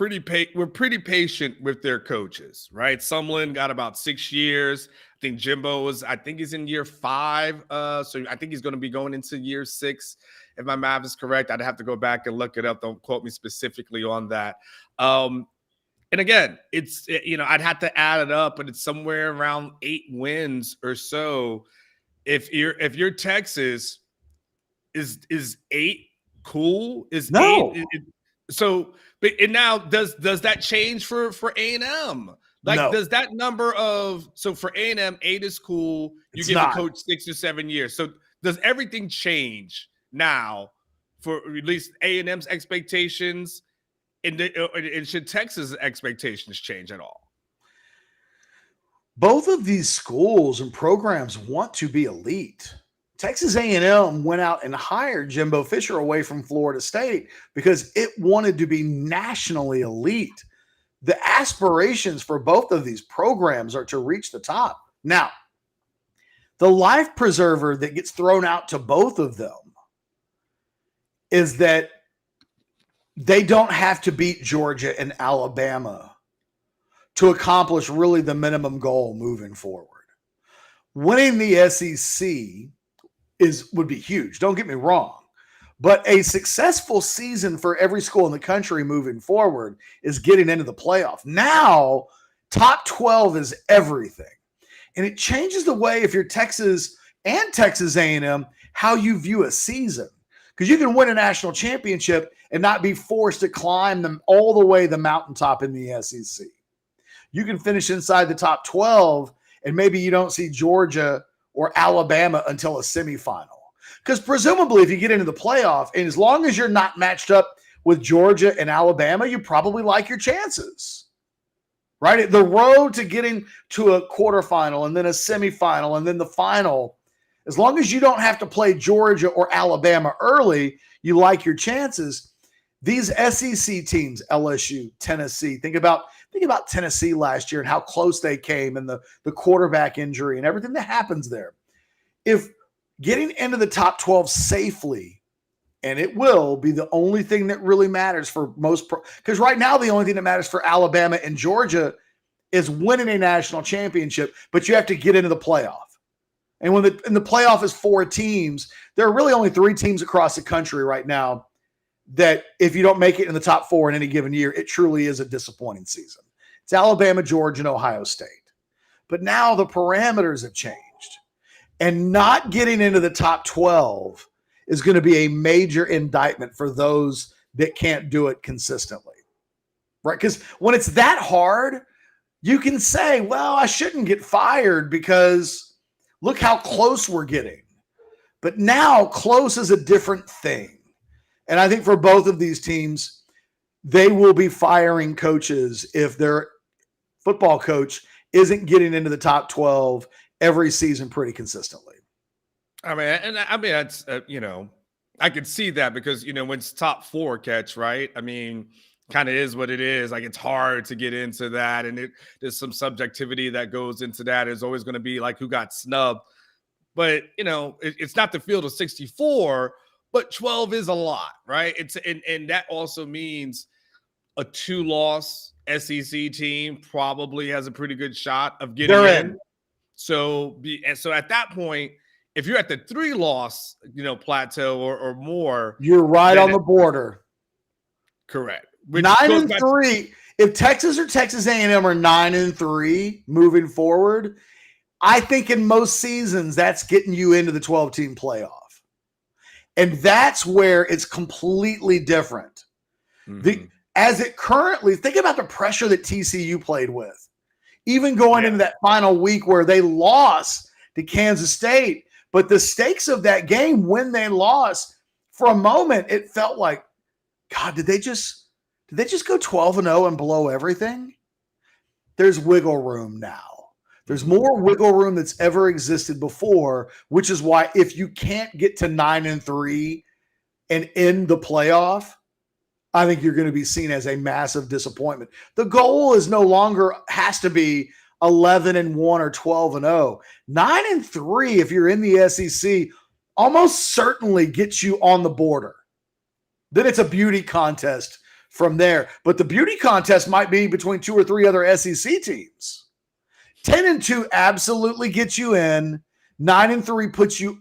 we're pretty patient with their coaches, right? Sumlin got about 6 years. I think Jimbo he's in year 5. So I think he's going to be going into year 6. If my math is correct, I'd have to go back and look it up. Don't quote me specifically on that. And again, it's, I'd have to add it up, but it's somewhere around 8 wins or so. If you're Texas, is 8 cool? Is no. 8? Now does that change for A&M? Like, no. Does that number for A&M, 8 is cool. You give a coach 6 or 7 years. So does everything change now for at least A&M's expectations? And should Texas' expectations change at all? Both of these schools and programs want to be elite. Texas A&M went out and hired Jimbo Fisher away from Florida State because it wanted to be nationally elite. The aspirations for both of these programs are to reach the top. Now, the life preserver that gets thrown out to both of them is that they don't have to beat Georgia and Alabama to accomplish really the minimum goal moving forward. Winning the SEC would be huge. Don't get me wrong. But a successful season for every school in the country moving forward is getting into the playoff. Now, top 12 is everything. And it changes the way, if you're Texas and Texas A&M, how you view a season. Because you can win a national championship and not be forced to climb them all the way the mountaintop in the SEC. You can finish inside the top 12, and maybe you don't see Georgia or Alabama until a semifinal. Because presumably if you get into the playoff, and as long as you're not matched up with Georgia and Alabama, you probably like your chances, right? The road to getting to a quarterfinal and then a semifinal and then the final, as long as you don't have to play Georgia or Alabama early, you like your chances. These SEC teams, LSU, Tennessee, think about Tennessee last year and how close they came and the quarterback injury and everything that happens there. If getting into the top 12 safely, and it will be the only thing that really matters for most, because right now the only thing that matters for Alabama and Georgia is winning a national championship, but you have to get into the playoff. And when the playoff is 4 teams, there are really only 3 teams across the country right now that if you don't make it in the top 4 in any given year, it truly is a disappointing season. It's Alabama, Georgia, and Ohio State. But now the parameters have changed. And not getting into the top 12 is going to be a major indictment for those that can't do it consistently, right? Because when it's that hard, you can say, well, I shouldn't get fired because look how close we're getting. But now close is a different thing. And I think for both of these teams, they will be firing coaches if their football coach isn't getting into the top 12 every season pretty consistently. I mean, that's, I could see that because, when it's top 4 catch, right? I mean, kind of is what it is. Like, it's hard to get into that. And there's some subjectivity that goes into that. There's always going to be like who got snubbed. But, it's not the field of 64, but 12 is a lot, right? And that also means a 2-loss SEC team probably has a pretty good shot of getting in. So at that point, if you're at the 3-loss, plateau or more, you're right on the border. Correct. 9-3. If Texas or Texas A&M are 9-3 moving forward, I think in most seasons that's getting you into the 12-team playoff, and that's where it's completely different. Mm-hmm. As it currently, think about the pressure that TCU played with, even going into that final week where they lost to Kansas State. But the stakes of that game when they lost, for a moment, it felt like, God, did they just go 12-0 and blow everything? There's wiggle room now. There's more wiggle room that's ever existed before, which is why if you can't get to 9-3 and end the playoff, I think you're going to be seen as a massive disappointment. The goal is no longer has to be 11-1 or 12-0. 9-3, if you're in the SEC, almost certainly gets you on the border. Then it's a beauty contest from there. But the beauty contest might be between 2 or 3 other SEC teams. 10-2 absolutely gets you in. 9-3 puts you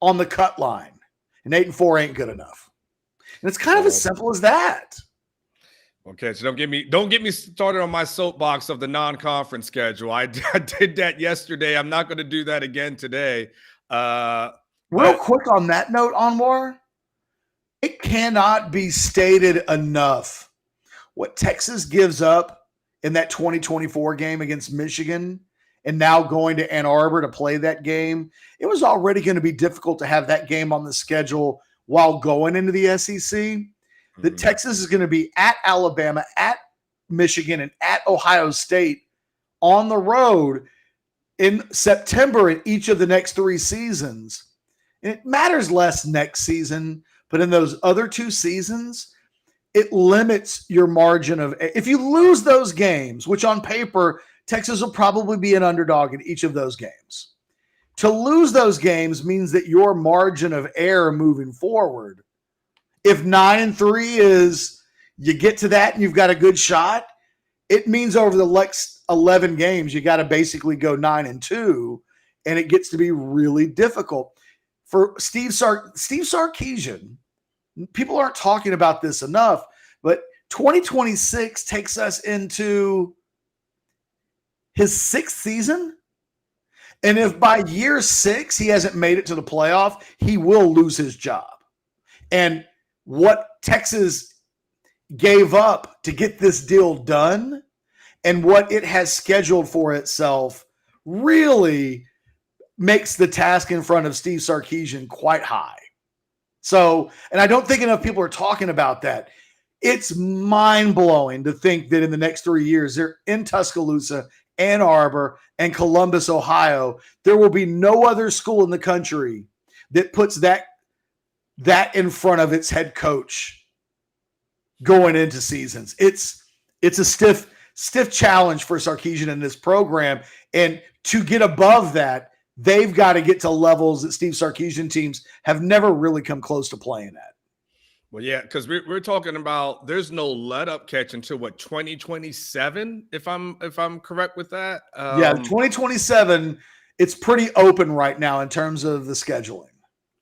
on the cut line. And 8-4 ain't good enough. And it's kind of as simple as that. Okay, so don't get me started on my soapbox of the non-conference schedule. I did that yesterday. I'm not going to do that again today. Real quick on that note, Anwar, it cannot be stated enough what Texas gives up in that 2024 game against Michigan and now going to Ann Arbor to play that game. It was already going to be difficult to have that game on the schedule while going into the SEC. That Texas is going to be at Alabama, at Michigan, and at Ohio State on the road in September in each of the next 3 seasons. And it matters less next season, but in those other 2 seasons, it limits your margin of – if you lose those games, which on paper, Texas will probably be an underdog in each of those games. To lose those games means that your margin of error moving forward, if 9-3 is you get to that and you've got a good shot, it means over the next 11 games, you got to basically go 9-2, and it gets to be really difficult. For Steve Sarkeesian, people aren't talking about this enough, but 2026 takes us into his 6th season. And if by year 6 he hasn't made it to the playoff, he will lose his job. And what Texas gave up to get this deal done and what it has scheduled for itself really makes the task in front of Steve Sarkeesian quite high. So, and I don't think enough people are talking about that. It's mind-blowing to think that in the next 3 years, they're in Tuscaloosa, Ann Arbor, and Columbus, Ohio. There will be no other school in the country that puts that in front of its head coach going into seasons. It's a stiff challenge for Sarkeesian in this program. And to get above that, they've got to get to levels that Steve Sarkeesian teams have never really come close to playing at. Well, yeah, because we're talking about there's no let up catch until 2027, if I'm correct with that. 2027. It's pretty open right now in terms of the scheduling.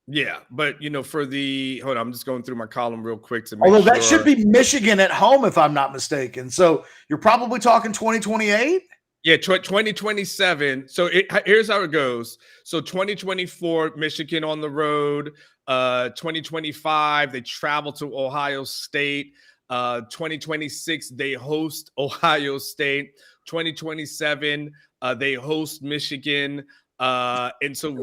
Yeah, but hold on, I'm just going through my column real quick to make Although that should be Michigan at home, if I'm not mistaken. So you're probably talking 2028. Yeah, 2027. So here's how it goes. So 2024, Michigan on the road. 2025, they travel to Ohio State. 2026, they host Ohio State. 2027, they host Michigan. And so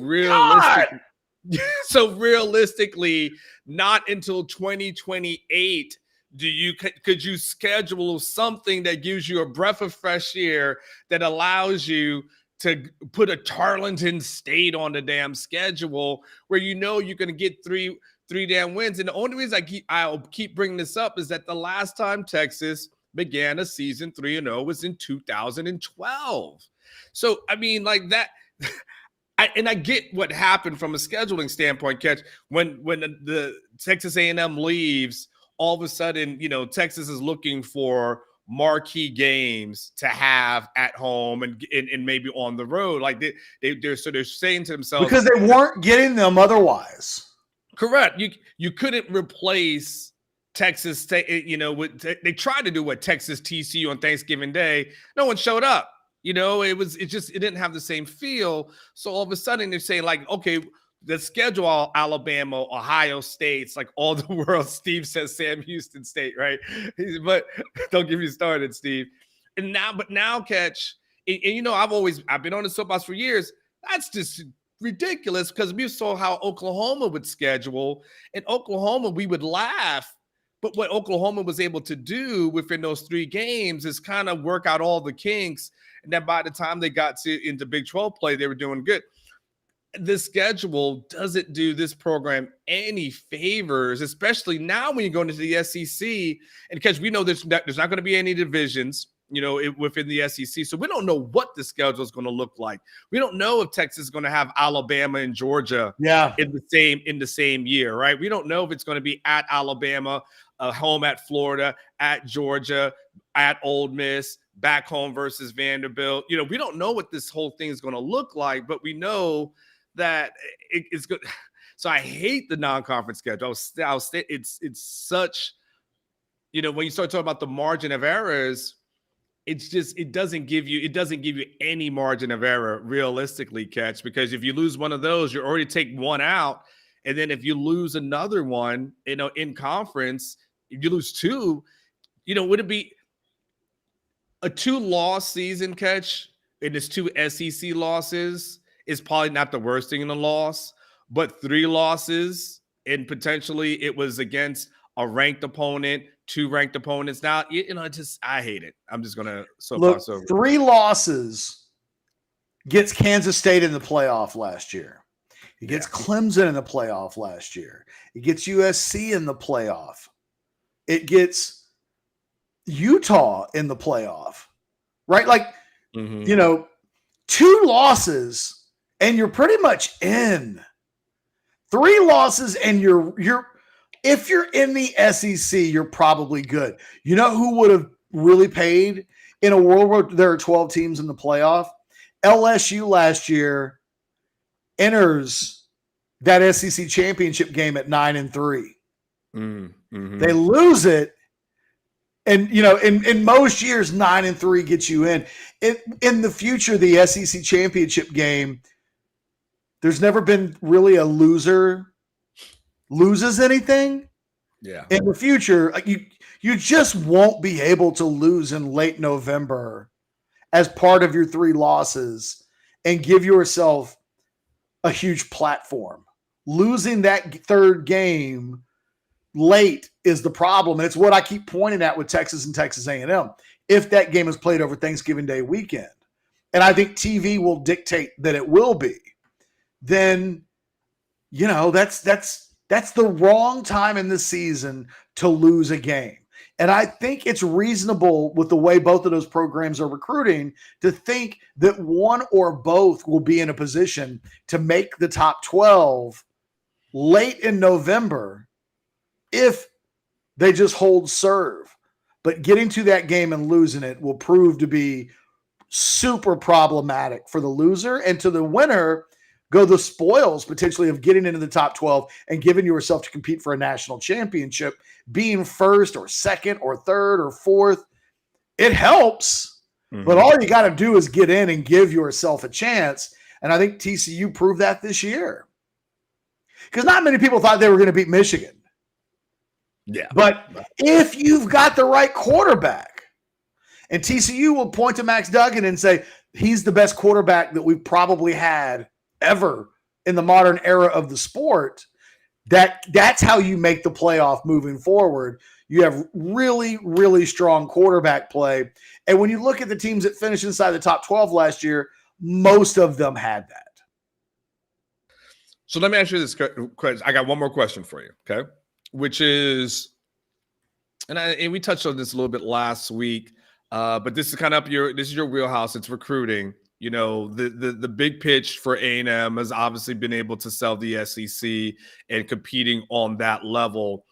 realistically, not until 2028 could you schedule something that gives you a breath of fresh air that allows you to put a Tarleton State on the damn schedule where you're going to get three damn wins. And the only reason I'll keep bringing this up is that the last time Texas began a season 3-0 was in 2012. So I mean, like that. I get what happened from a scheduling standpoint, Catch. When the Texas A&M leaves, all of a sudden, Texas is looking for marquee games to have at home and maybe on the road. Like they're saying to themselves, because they weren't getting them otherwise. Correct. You couldn't replace Texas State. They tried to do what Texas TCU on Thanksgiving Day. No one showed up. It didn't have the same feel. So all of a sudden they're saying like, okay, let's schedule Alabama, Ohio State. It's like all the world. Steve says Sam Houston State, right? But don't get me started, Steve. And now Catch, and I've been on the soapbox for years. That's just ridiculous because we saw how Oklahoma would schedule. In Oklahoma, we would laugh. But what Oklahoma was able to do within those 3 games is kind of work out all the kinks. And then by the time they got into Big 12 play, they were doing good. The schedule doesn't do this program any favors, especially now when you go into the SEC. And because we know there's not going to be any divisions, within the SEC. So we don't know what the schedule is going to look like. We don't know if Texas is going to have Alabama and Georgia in the same year, right? We don't know if it's going to be at Alabama, home at Florida, at Georgia, at Ole Miss, back home versus Vanderbilt. We don't know what this whole thing is going to look like, but we know that it's good. So I hate the non-conference schedule. It's such, when you start talking about the margin of errors, it doesn't give you any margin of error realistically, Catch, because if you lose one of those, you already take one out. And then if you lose another one, in conference, if you lose 2, would it be a 2-loss season, Catch? And it's 2 SEC losses is probably not the worst thing in the loss, but 3 losses and potentially it was against a ranked opponent, 2 ranked opponents. Now, I hate it. I'm just going to soapbox over. 3 losses gets Kansas State in the playoff last year. It gets Clemson in the playoff last year. It gets USC in the playoff. It gets Utah in the playoff, right? Like, 2 losses and you're pretty much in. 3 losses and you're if you're in the SEC, you're probably good. You know who would have really paid in a world where there are 12 teams in the playoff? LSU last year enters that SEC championship game at 9-3. They lose it. And, in most years, 9-3 gets you in. In the future, the SEC championship game, there's never been really a loser loses anything. Yeah. In the future, you just won't be able to lose in late November as part of your 3 losses and give yourself a huge platform. Losing that 3rd game late is the problem. And it's what I keep pointing at with Texas and Texas A&M. If that game is played over Thanksgiving Day weekend, and I think TV will dictate that it will be, then, that's the wrong time in the season to lose a game. And I think it's reasonable with the way both of those programs are recruiting to think that one or both will be in a position to make the top 12 late in November if they just hold serve. But getting to that game and losing it will prove to be super problematic for the loser, and to the winner go the spoils potentially of getting into the top 12 and giving yourself to compete for a national championship, being first or second or third or fourth. It helps, but all you got to do is get in and give yourself a chance. And I think TCU proved that this year, because not many people thought they were going to beat Michigan. Yeah. But if you've got the right quarterback, and TCU will point to Max Duggan and say, he's the best quarterback that we've probably had ever in the modern era of the sport, that's how you make the playoff moving forward. You have really, really strong quarterback play. And when you look at the teams that finished inside the top 12 last year, most of them had that. So let me ask you this question. I got one more question for you, okay? Which is, and we touched on this a little bit last week, but this is kind of this is your wheelhouse. It's recruiting. The big pitch for A&M has obviously been able to sell the SEC and competing on that level.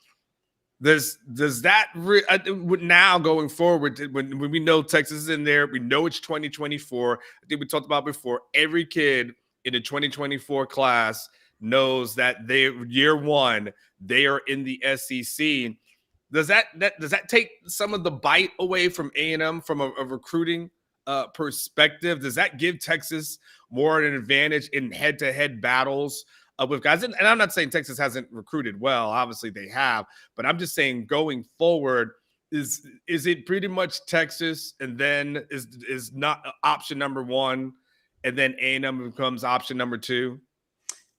Does that now going forward, when we know Texas is in there, we know it's 2024. I think we talked about before, every kid in the 2024 class knows that year one, they are in the SEC. Does that take some of the bite away from A&M from a recruiting perspective? Does that give Texas more an advantage in head-to-head battles with guys? And I'm not saying Texas hasn't recruited well. Obviously they have. But I'm just saying going forward, is it pretty much Texas and then is not option number one, and then A&M becomes option number two?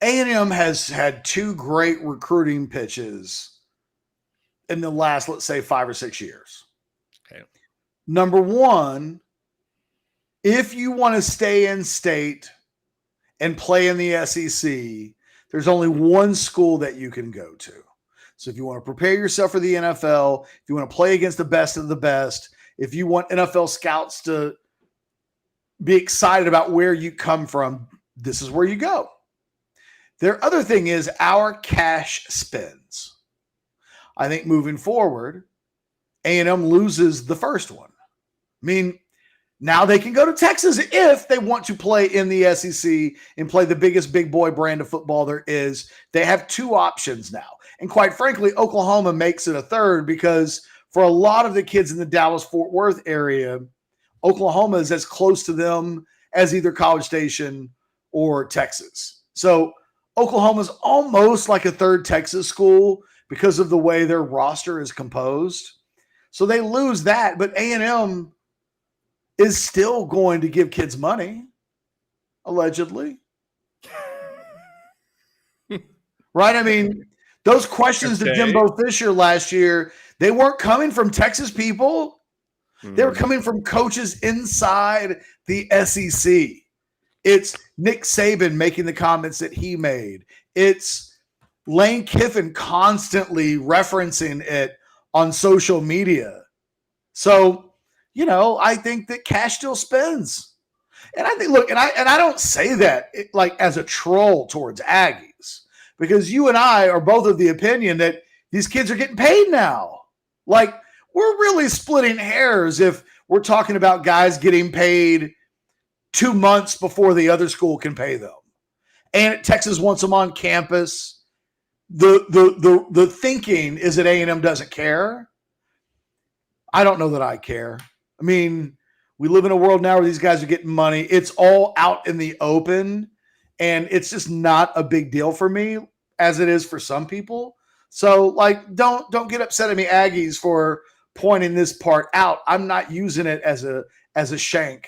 A&M has had two great recruiting pitches in the last, let's say, 5 or 6 years. Okay. Number one, if you want to stay in state and play in the SEC, there's only one school that you can go to. So if you want to prepare yourself for the NFL, if you want to play against the best of the best, if you want NFL scouts to be excited about where you come from, this is where you go. Their other thing is our cash spends. I think moving forward, A&M loses the first one. I mean, now they can go to Texas if they want to play in the SEC and play the biggest big boy brand of football there is. They have two options now. And quite frankly, Oklahoma makes it a third, because for a lot of the kids in the Dallas-Fort Worth area, Oklahoma is as close to them as either College Station or Texas. So Oklahoma's almost like a third Texas school because of the way their roster is composed. So they lose that, but A&M is still going to give kids money, allegedly. Right? I mean, those questions to Jimbo Fisher last year, they weren't coming from Texas people. They were coming from coaches inside the SEC. It's Nick Saban making the comments that he made. It's Lane Kiffin constantly referencing it on social media. So, I think that cash still spends. And I think, look, and I don't say that like as a troll towards Aggies, because you and I are both of the opinion that these kids are getting paid now. Like, we're really splitting hairs if we're talking about guys getting paid 2 months before the other school can pay them. And Texas wants them on campus. The thinking is that A&M doesn't care. I don't know that I care. I mean, we live in a world now where these guys are getting money. It's all out in the open, and it's just not a big deal for me as it is for some people. So, like, don't get upset at me, Aggies, for pointing this part out. I'm not using it as a shank.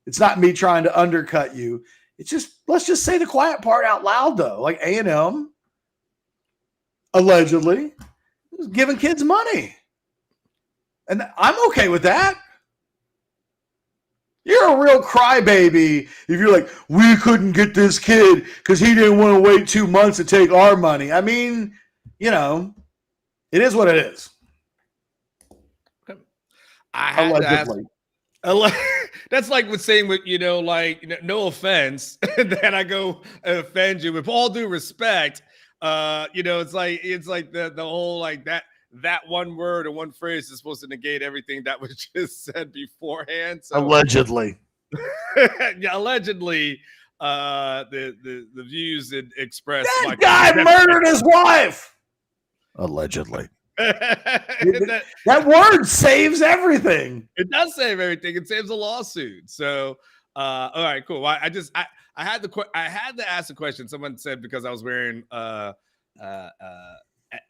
It's not me trying to undercut you. It's just, let's just say the quiet part out loud, though. Like, A&M allegedly giving kids money. And I'm okay with that. You're a real crybaby if you're like, we couldn't get this kid because he didn't want to wait 2 months to take our money. I mean, it is what it is. Allegedly. That's like with saying, no offense, and then I go offend you. With all due respect, it's like the whole like that one word or one phrase is supposed to negate everything that was just said beforehand. So, allegedly. Yeah, allegedly, the views expressed. That guy murdered his wife. Allegedly. that word saves everything. It does save everything. It saves a lawsuit. So, all right, cool. I had to ask a question. Someone said because I was wearing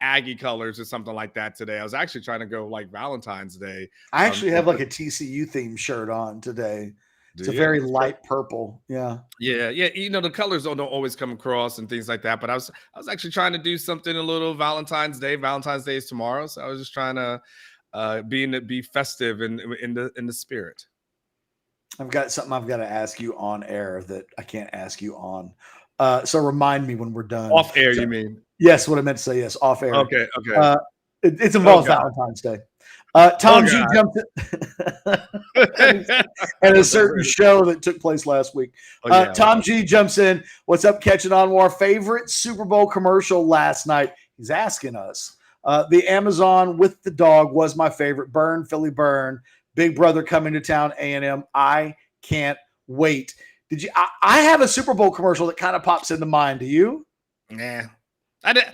Aggie colors or something like that today. I was actually trying to go like Valentine's Day. I actually have like a TCU themed shirt on today. It's a very light purple. Yeah. The colors don't always come across and things like that. But I was actually trying to do something a little Valentine's Day. Valentine's Day is tomorrow, so I was just trying to be festive in the spirit. I've got something I've got to ask you on air that I can't ask you on. So remind me when we're done. Off air, you mean? Yes, what I meant to say. Yes, off air. Okay. It involves Valentine's Day. Tom G jumped in at a certain show that took place last week. Tom G jumps in. What's up, catching on? Our favorite Super Bowl commercial last night. He's asking us. The Amazon with the dog was my favorite. Burn, Philly Burn. Big Brother coming to town. A&M. I can't wait. Did you? I have a Super Bowl commercial that kind of pops into mind. Do you? Nah, I did.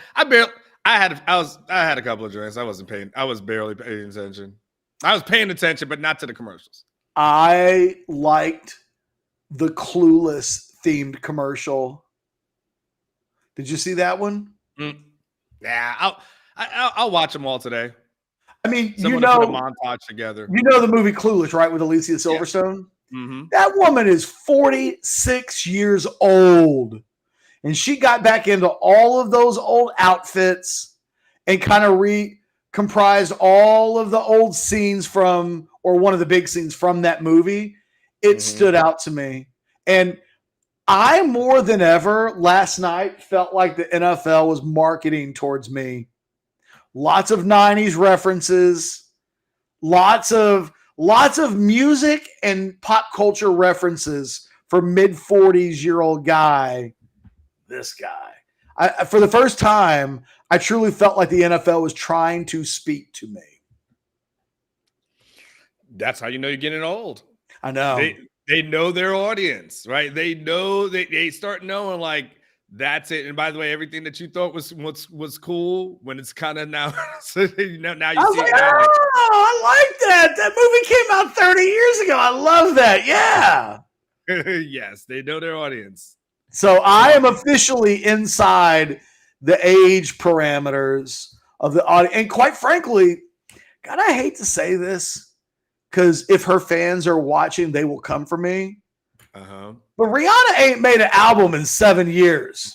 I had a couple of drinks. I was barely paying attention. I was paying attention, but not to the commercials. I liked the Clueless themed commercial. Did you see that one? Yeah, I'll watch them all today. I mean, put a montage together. You know the movie Clueless, right? With Alicia Silverstone. Yeah. Mm-hmm. That woman is 46 years old. And she got back into all of those old outfits and kind of comprised all of the old scenes or one of the big scenes from that movie. It stood out to me. And I, more than ever, last night felt like the NFL was marketing towards me. Lots of 90s references, lots of music and pop culture references for mid-40s-year-old guy. This guy. For the first time, I truly felt like the NFL was trying to speak to me. That's how you know you're getting old. I know. They know their audience, right? They know they start knowing like that's it. And by the way, everything that you thought was cool when it's kind of now. So now you see it. I like that. That movie came out 30 years ago. I love that. Yeah. Yes, they know their audience. So I am officially inside the age parameters of the audience. And quite frankly, God, I hate to say this because if her fans are watching, they will come for me. But Rihanna ain't made an album in 7 years.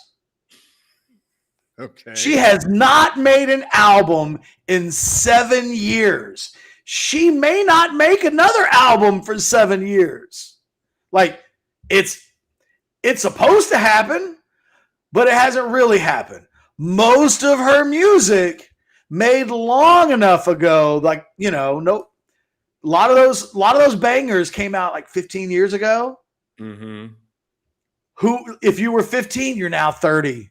Okay. She has not made an album in 7 years. She may not make another album for 7 years. Like, it's supposed to happen, but it hasn't really happened. Most of her music made long enough ago, like, a lot of those bangers came out like 15 years ago. Mm-hmm. If you were 15, you're now 30.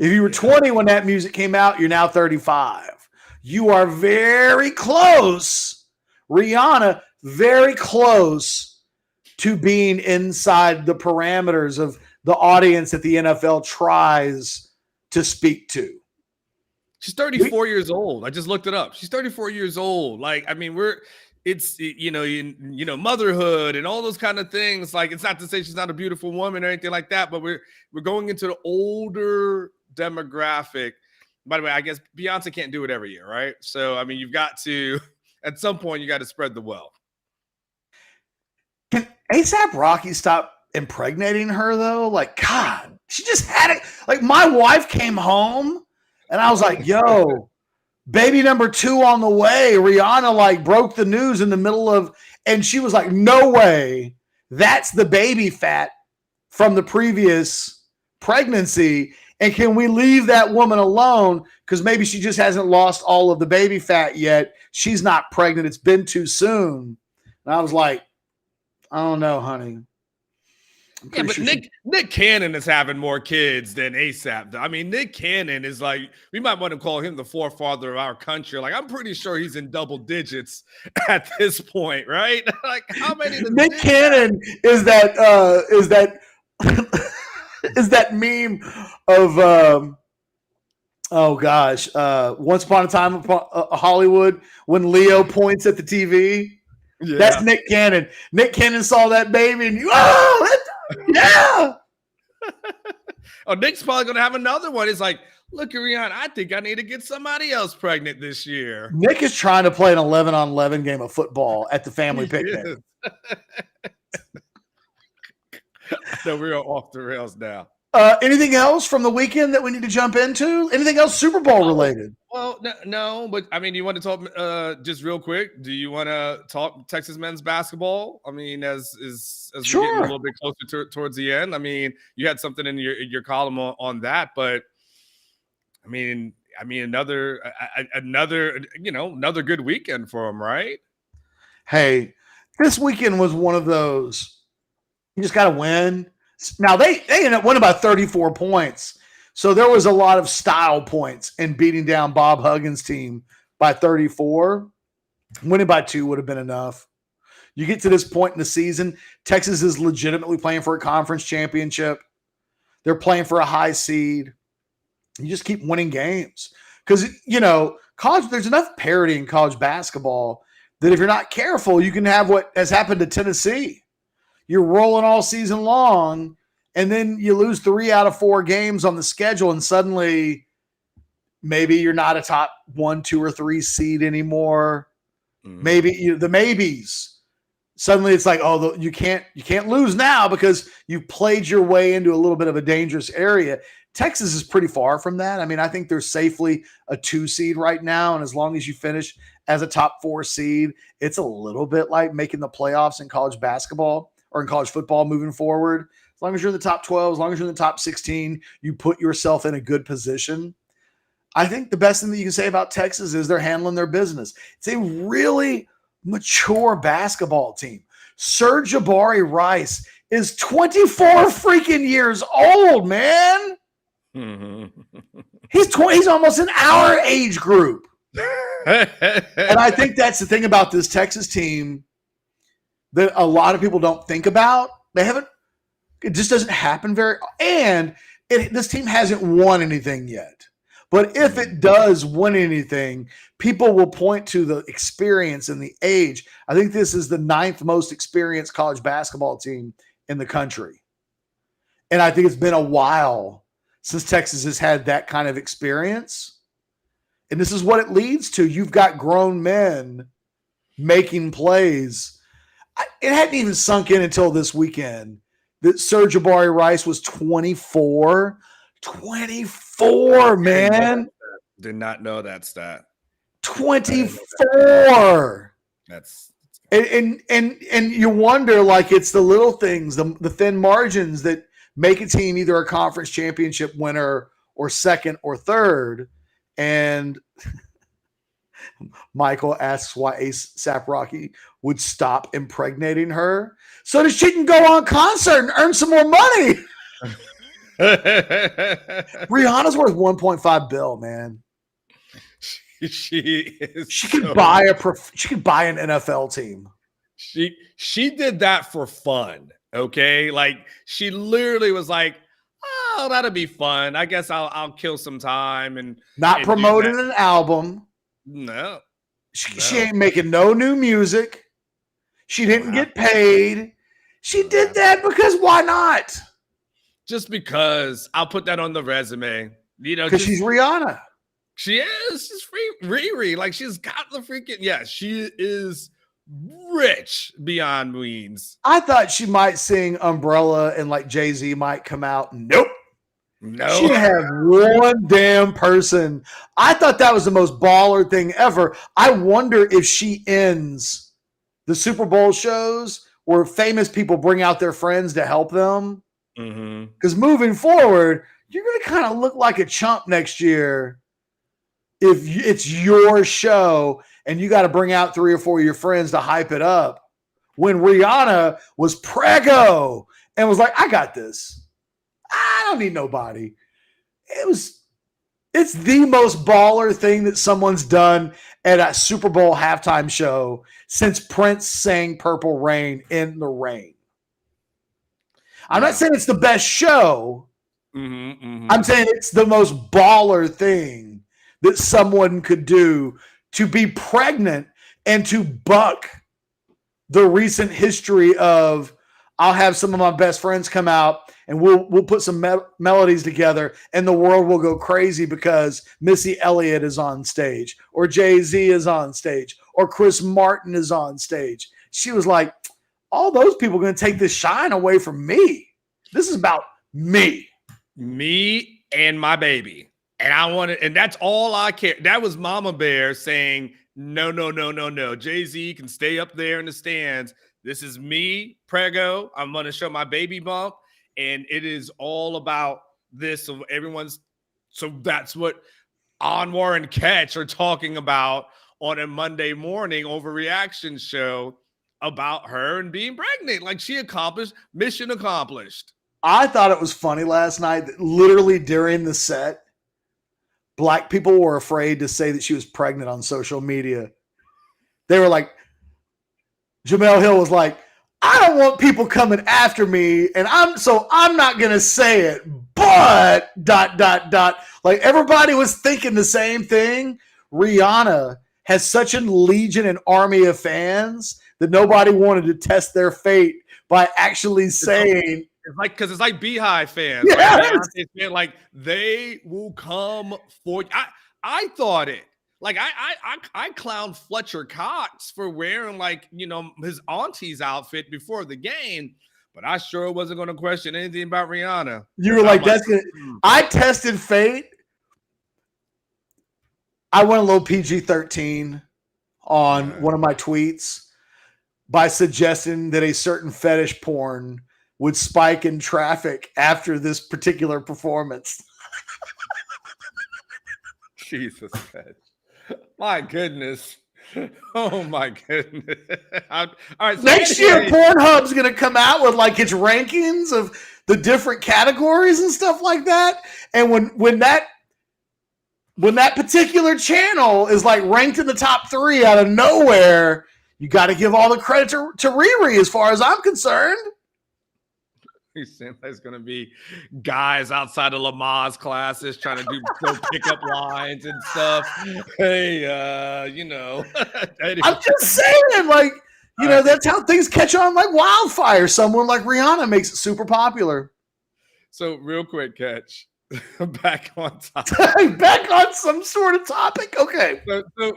If you were 20 when that music came out, you're now 35. You are very close, Rihanna, very close to being inside the parameters of the audience that the NFL tries to speak to. She's 34 years old. I just looked it up. She's 34 years old. Like, I mean, it's motherhood and all those kind of things. Like, it's not to say she's not a beautiful woman or anything like that, but we're going into the older demographic. By the way, I guess Beyonce can't do it every year, right? So, I mean, you've got to, at some point, you got to spread the wealth. Can A$AP Rocky stop impregnating her, though? Like, God, she just had it. Like, my wife came home, and I was like, yo, baby number 2 on the way. Rihanna like broke the news in the middle of, and she was like, no way. That's the baby fat from the previous pregnancy. And can we leave that woman alone? Because maybe she just hasn't lost all of the baby fat yet. She's not pregnant. It's been too soon. And I was like, I don't know, honey. Yeah, but Nick Cannon is having more kids than ASAP. I mean, Nick Cannon is like, we might want to call him the forefather of our country. Like, I'm pretty sure he's in double digits at this point, right? Like, how many? Nick Cannon is that is that meme of oh gosh, Once Upon a Time in Hollywood when Leo points at the TV. Yeah. That's Nick Cannon. Nick Cannon saw that baby and yeah. Oh, Nick's probably going to have another one. It's like, look, Rihanna, I think I need to get somebody else pregnant this year. Nick is trying to play an 11-on-11 game of football at the family picnic. So we're off the rails now. Anything else from the weekend that we need to jump into? Anything else Super Bowl related? Well, no, but I mean, you want to talk just real quick? Do you want to talk Texas men's basketball? I mean, as sure. We're getting a little bit closer towards the end. I mean, you had something in your column on that, but I mean, another good weekend for them, right? Hey, this weekend was one of those. You just got to win. Now, they ended up winning by 34 points. So there was a lot of style points in beating down Bob Huggins' team by 34. Winning by 2 would have been enough. You get to this point in the season, Texas is legitimately playing for a conference championship. They're playing for a high seed. You just keep winning games. Because, college, there's enough parity in college basketball that if you're not careful, you can have what has happened to Tennessee. You're rolling all season long, and then you lose 3 out of 4 games on the schedule, and suddenly maybe you're not a top 1, 2, or 3 seed anymore. Mm-hmm. Maybe the maybes. Suddenly it's like, oh, you can't lose now because you played your way into a little bit of a dangerous area. Texas is pretty far from that. I mean, I think they're safely a 2 seed right now, and as long as you finish as a top 4 seed, it's a little bit like making the playoffs in college basketball or in college football moving forward. As long as you're in the top 12, as long as you're in the top 16, you put yourself in a good position. I think the best thing that you can say about Texas is they're handling their business. It's a really mature basketball team. Serge Jabari Rice is 24 freaking years old, man. Mm-hmm. He's almost in our age group. And I think that's the thing about this Texas team that a lot of people don't think about. It just doesn't happen this team hasn't won anything yet. But if it does win anything, people will point to the experience and the age. I think this is the 9th most experienced college basketball team in the country. And I think it's been a while since Texas has had that kind of experience. And this is what it leads to. You've got grown men making plays. It hadn't even sunk in until this weekend that Serge Jabari Rice was 24. 24, man. Did not know that stat. 24. That's and you wonder, like, it's the little things, the thin margins that make a team either a conference championship winner or second or third. And Michael asks why A$AP Rocky would stop impregnating her so that she can go on concert and earn some more money. Rihanna's worth $1.5 billion, man. She could buy an NFL team. She did that for fun. Okay, like she literally was like, "Oh, that'll be fun. I guess I'll kill some time and not promoting an album." No. She ain't making no new music. She didn't get paid. She did that because why not? Just because. I'll put that on the resume. Because she's Rihanna. She is. She's Riri. Like, she's got the freaking, she is rich beyond means. I thought she might sing Umbrella and like Jay-Z might come out. Nope. No. She had one damn person. I thought that was the most baller thing ever. I wonder if she ends the Super Bowl shows where famous people bring out their friends to help them. Because moving forward, you're going to kind of look like a chump next year if it's your show and you got to bring out 3 or 4 of your friends to hype it up. When Rihanna was preggo and was like, I got this. I don't need nobody. It's the most baller thing that someone's done at a Super Bowl halftime show since Prince sang Purple Rain in the rain. I'm not saying it's the best show. I'm saying it's the most baller thing that someone could do to be pregnant and to buck the recent history of I'll have some of my best friends come out and we'll put some melodies together and the world will go crazy because Missy Elliott is on stage or Jay-Z is on stage or Chris Martin is on stage. She was like, all those people are going to take this shine away from me. This is about me. Me and my baby. And I wanted, and that's all I care. That was Mama Bear saying, no. Jay-Z can stay up there in the stands. This is me, preggo. I'm going to show my baby bump. And it is all about this. So that's what Anwar and Catch are talking about on a Monday morning overreaction show about her and being pregnant. Like she accomplished, mission accomplished. I thought it was funny last night that literally during the set, Black people were afraid to say that she was pregnant on social media. They were like, Jamel Hill was like, I don't want people coming after me, and I'm not gonna say it, but ... Like everybody was thinking the same thing. Rihanna has such a legion and army of fans that nobody wanted to test their fate by actually saying because it's like Beehive fans. Yes. Like they will come for you. I thought it. Like I clowned Fletcher Cox for wearing his auntie's outfit before the game, but I sure wasn't going to question anything about Rihanna. You were like, that's good. I tested fate. I went a little PG-13 on one of my tweets by suggesting that a certain fetish porn would spike in traffic after this particular performance. Jesus, my goodness. Oh my goodness. All right. So next year, Pornhub's going to come out with like its rankings of the different categories and stuff like that. And when that particular channel is like ranked in the top 3 out of nowhere, you got to give all the credit to Riri as far as I'm concerned. You saying there's going to be guys outside of Lamaze classes trying to go pick up lines and stuff. Hey, anyway. I'm just saying, like, that's how things catch on like wildfire. Someone like Rihanna makes it super popular. So real quick, Catch. Back on topic. Back on some sort of topic. Okay. So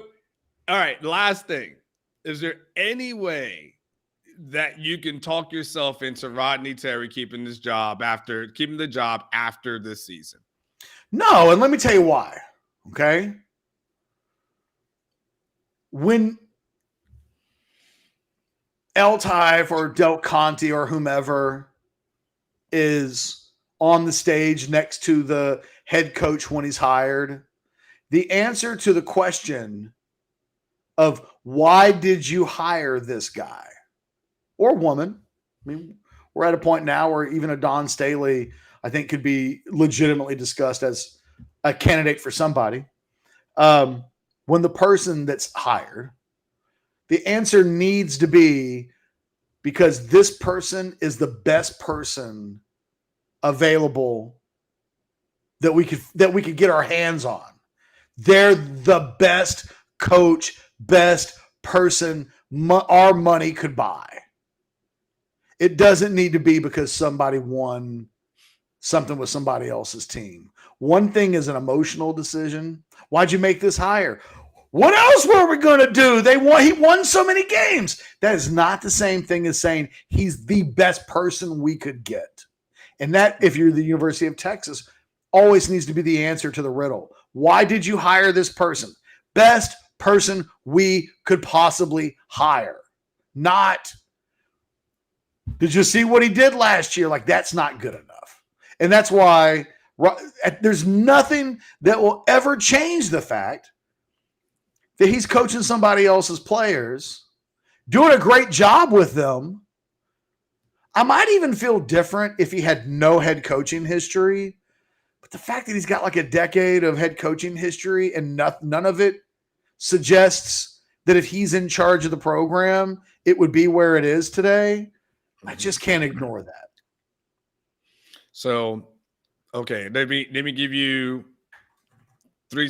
all right. Last thing. Is there any way that you can talk yourself into Rodney Terry keeping the job after this season? No, and let me tell you why. Okay. When L-Type or Del Conte or whomever is on the stage next to the head coach when he's hired, the answer to the question of why did you hire this guy or woman? I mean, we're at a point now where even a Don Staley, I think, could be legitimately discussed as a candidate for somebody. When the person that's hired, the answer needs to be because this person is the best person available that we could get our hands on. They're the best coach, best person our money could buy. It doesn't need to be because somebody won something with somebody else's team. One thing is an emotional decision. Why'd you make this hire? What else were we going to do? He won so many games. That is not the same thing as saying he's the best person we could get. And that, if you're the University of Texas, always needs to be the answer to the riddle. Why did you hire this person? Best person we could possibly hire. Not, did you see what he did last year? Like, that's not good enough. And that's why there's nothing that will ever change the fact that he's coaching somebody else's players, doing a great job with them. I might even feel different if he had no head coaching history. But the fact that he's got like a decade of head coaching history and none of it suggests that if he's in charge of the program, it would be where it is today. I just can't ignore that. So, okay, let me give you three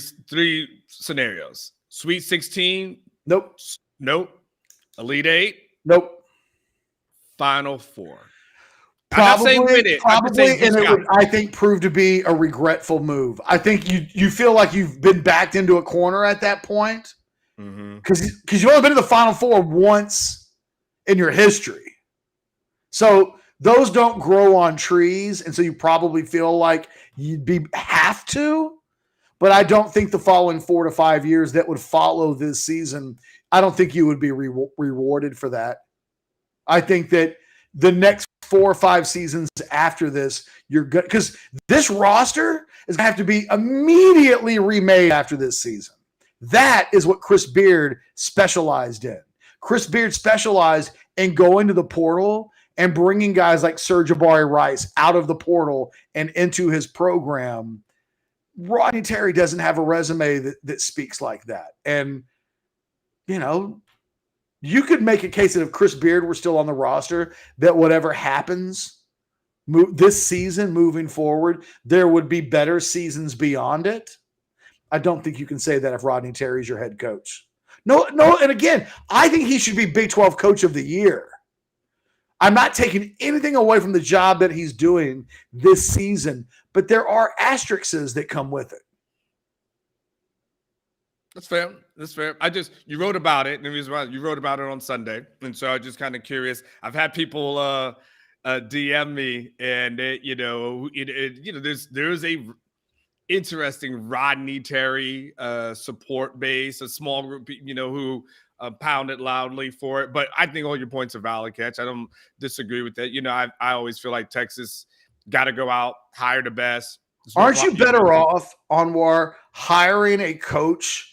scenarios. Sweet 16? Nope. Elite 8? Nope. Final Four. Probably, and it would, I think, prove to be a regretful move. I think you feel like you've been backed into a corner at that point because you've only been to the Final Four once in your history. So those don't grow on trees, and so you probably feel like you'd have to. But I don't think the following 4 to 5 years that would follow this season, I don't think you would be rewarded for that. I think that the next 4 or 5 seasons after this, you're good, because this roster is going to have to be immediately remade after this season. That is what Chris Beard specialized in. Chris Beard specialized in going to the portal and bringing guys like Sir-Jabari Rice out of the portal and into his program. Rodney Terry doesn't have a resume that speaks like that. And, you know, you could make a case that if Chris Beard were still on the roster, that whatever happens this season moving forward, there would be better seasons beyond it. I don't think you can say that if Rodney Terry's your head coach. No. And again, I think he should be Big 12 Coach of the Year. I'm not taking anything away from the job that he's doing this season, but there are asterisks that come with it. That's fair. You wrote about it, and you wrote about it on Sunday, and so I'm just kind of curious. I've had people DM me, and there's a interesting Rodney Terry support base, a small group, who pounded loudly for it. But I think all your points are valid, Catch. I don't disagree with that. I always feel like Texas got to go out, hire the best. Aren't you better off, Anwar, hiring a coach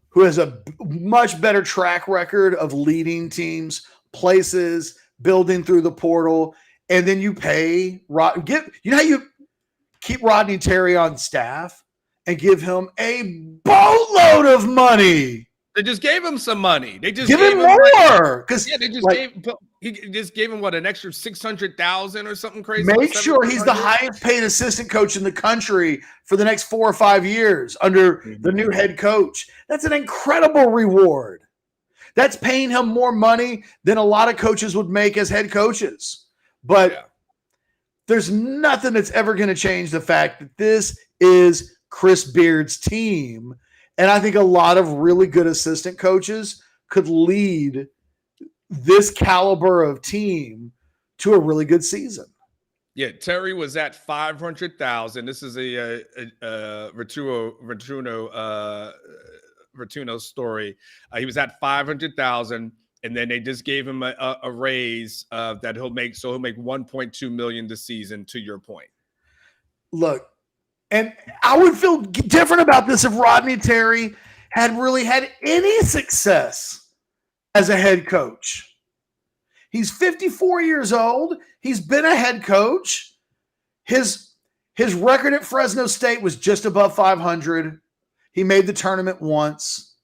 who has a much better track record of leading teams, places, building through the portal, and then you pay how you keep Rodney Terry on staff and give him a boatload of money. They just gave him some money. They just give him more because he just gave him an extra $600,000 or something crazy. Make sure he's the highest paid assistant coach in the country for the next 4 or 5 years under the new head coach. That's an incredible reward. That's paying him more money than a lot of coaches would make as head coaches. But there's nothing that's ever going to change the fact that this is Chris Beard's team. And I think a lot of really good assistant coaches could lead this caliber of team to a really good season. Yeah, Terry was at 500,000. This is a Vertuno story. He was at 500,000, and then they just gave him a raise that he'll make. So he'll make 1.2 million this season. To your point, look, and I would feel different about this if Rodney Terry had really had any success as a head coach. He's 54 years old. He's been a head coach. His record at Fresno State was just above 500. He made the tournament once.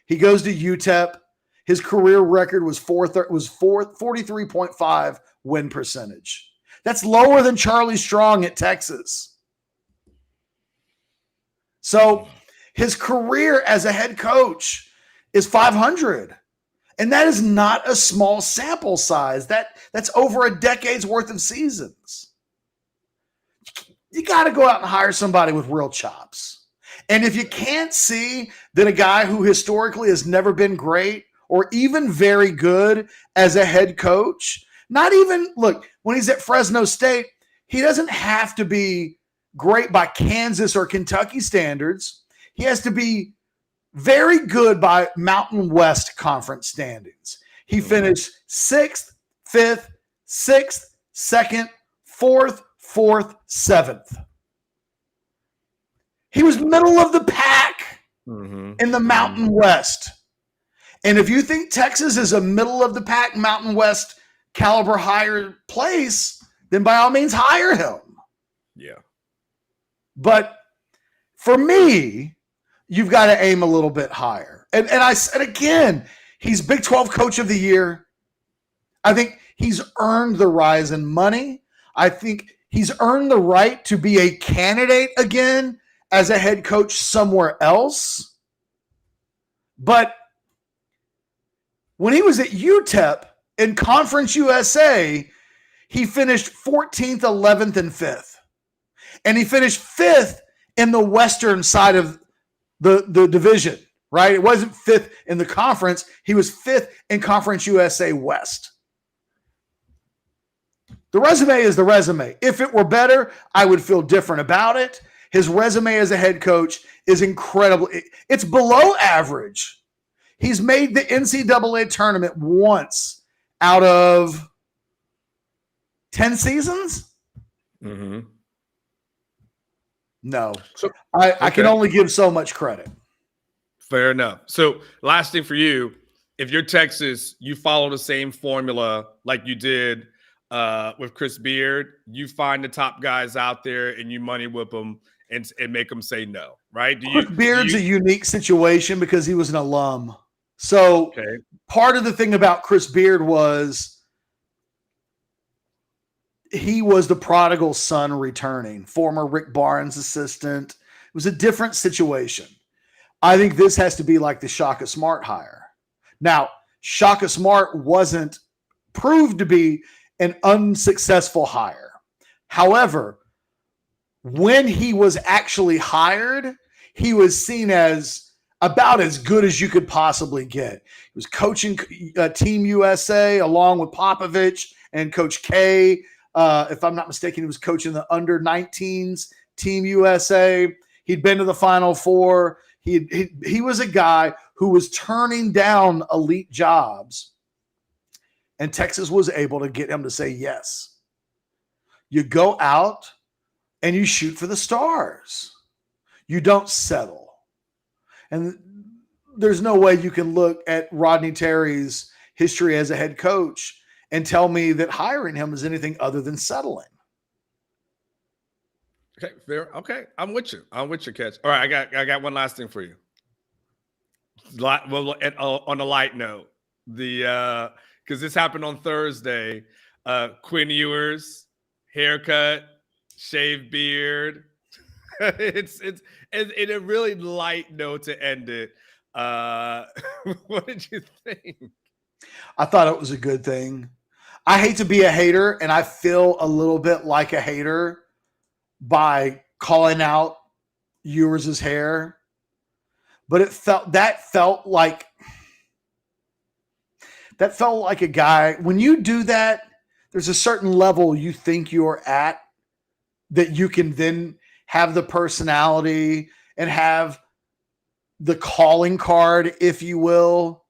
He goes to UTEP. His career record was 43.5 win percentage. That's lower than Charlie Strong at Texas. So his career as a head coach is 500. And that is not a small sample size. That's over a decade's worth of seasons. You got to go out and hire somebody with real chops. And if you can't see that a guy who historically has never been great or even very good as a head coach, when he's at Fresno State, he doesn't have to be great by Kansas or Kentucky standards. He has to be very good by Mountain West Conference standings. He finished 6th, 5th, 6th, 2nd, 4th, 4th, 7th. He was middle of the pack in the Mountain West. And if you think Texas is a middle of the pack Mountain West caliber higher place, then by all means hire him. Yeah. But for me, you've got to aim a little bit higher. And I said again, he's Big 12 Coach of the Year. I think he's earned the rise in money. I think he's earned the right to be a candidate again as a head coach somewhere else. But when he was at UTEP in Conference USA, he finished 14th, 11th, and 5th. And he finished 5th in the western side of the division, right? It wasn't 5th in the conference. He was 5th in Conference USA West. The resume is the resume. If it were better, I would feel different about it. His resume as a head coach is incredible. It's below average. He's made the NCAA tournament once out of 10 seasons? No. So, I can only give so much credit. Fair enough. So last thing for you, if you're Texas, you follow the same formula like you did with Chris Beard. You find the top guys out there and you money whip them and make them say no, right? Chris Beard's a unique situation because he was an alum. So part of the thing about Chris Beard was he was the prodigal son returning, former Rick Barnes assistant. It was a different situation. I think this has to be like the Shaka Smart hire. Now, Shaka Smart wasn't proved to be an unsuccessful hire. However, when he was actually hired, he was seen as about as good as you could possibly get. He was coaching Team USA along with Popovich and Coach K. If I'm not mistaken, he was coaching the under-19s Team USA. He'd been to the Final Four. He was a guy who was turning down elite jobs, and Texas was able to get him to say yes. You go out and you shoot for the stars. You don't settle. And there's no way you can look at Rodney Terry's history as a head coach and tell me that hiring him is anything other than settling. Okay, fair. Okay, I'm with you. Catch. All right, I got one last thing for you. Well, on a light note, because this happened on Thursday, Quinn Ewers, haircut, shaved beard. It's in a really light note to end it. What did you think? I thought it was a good thing. I hate to be a hater, and I feel a little bit like a hater by calling out Ewers' hair, but it felt like a guy. When you do that, there's a certain level you think you're at that you can then have the personality and have the calling card, if you will.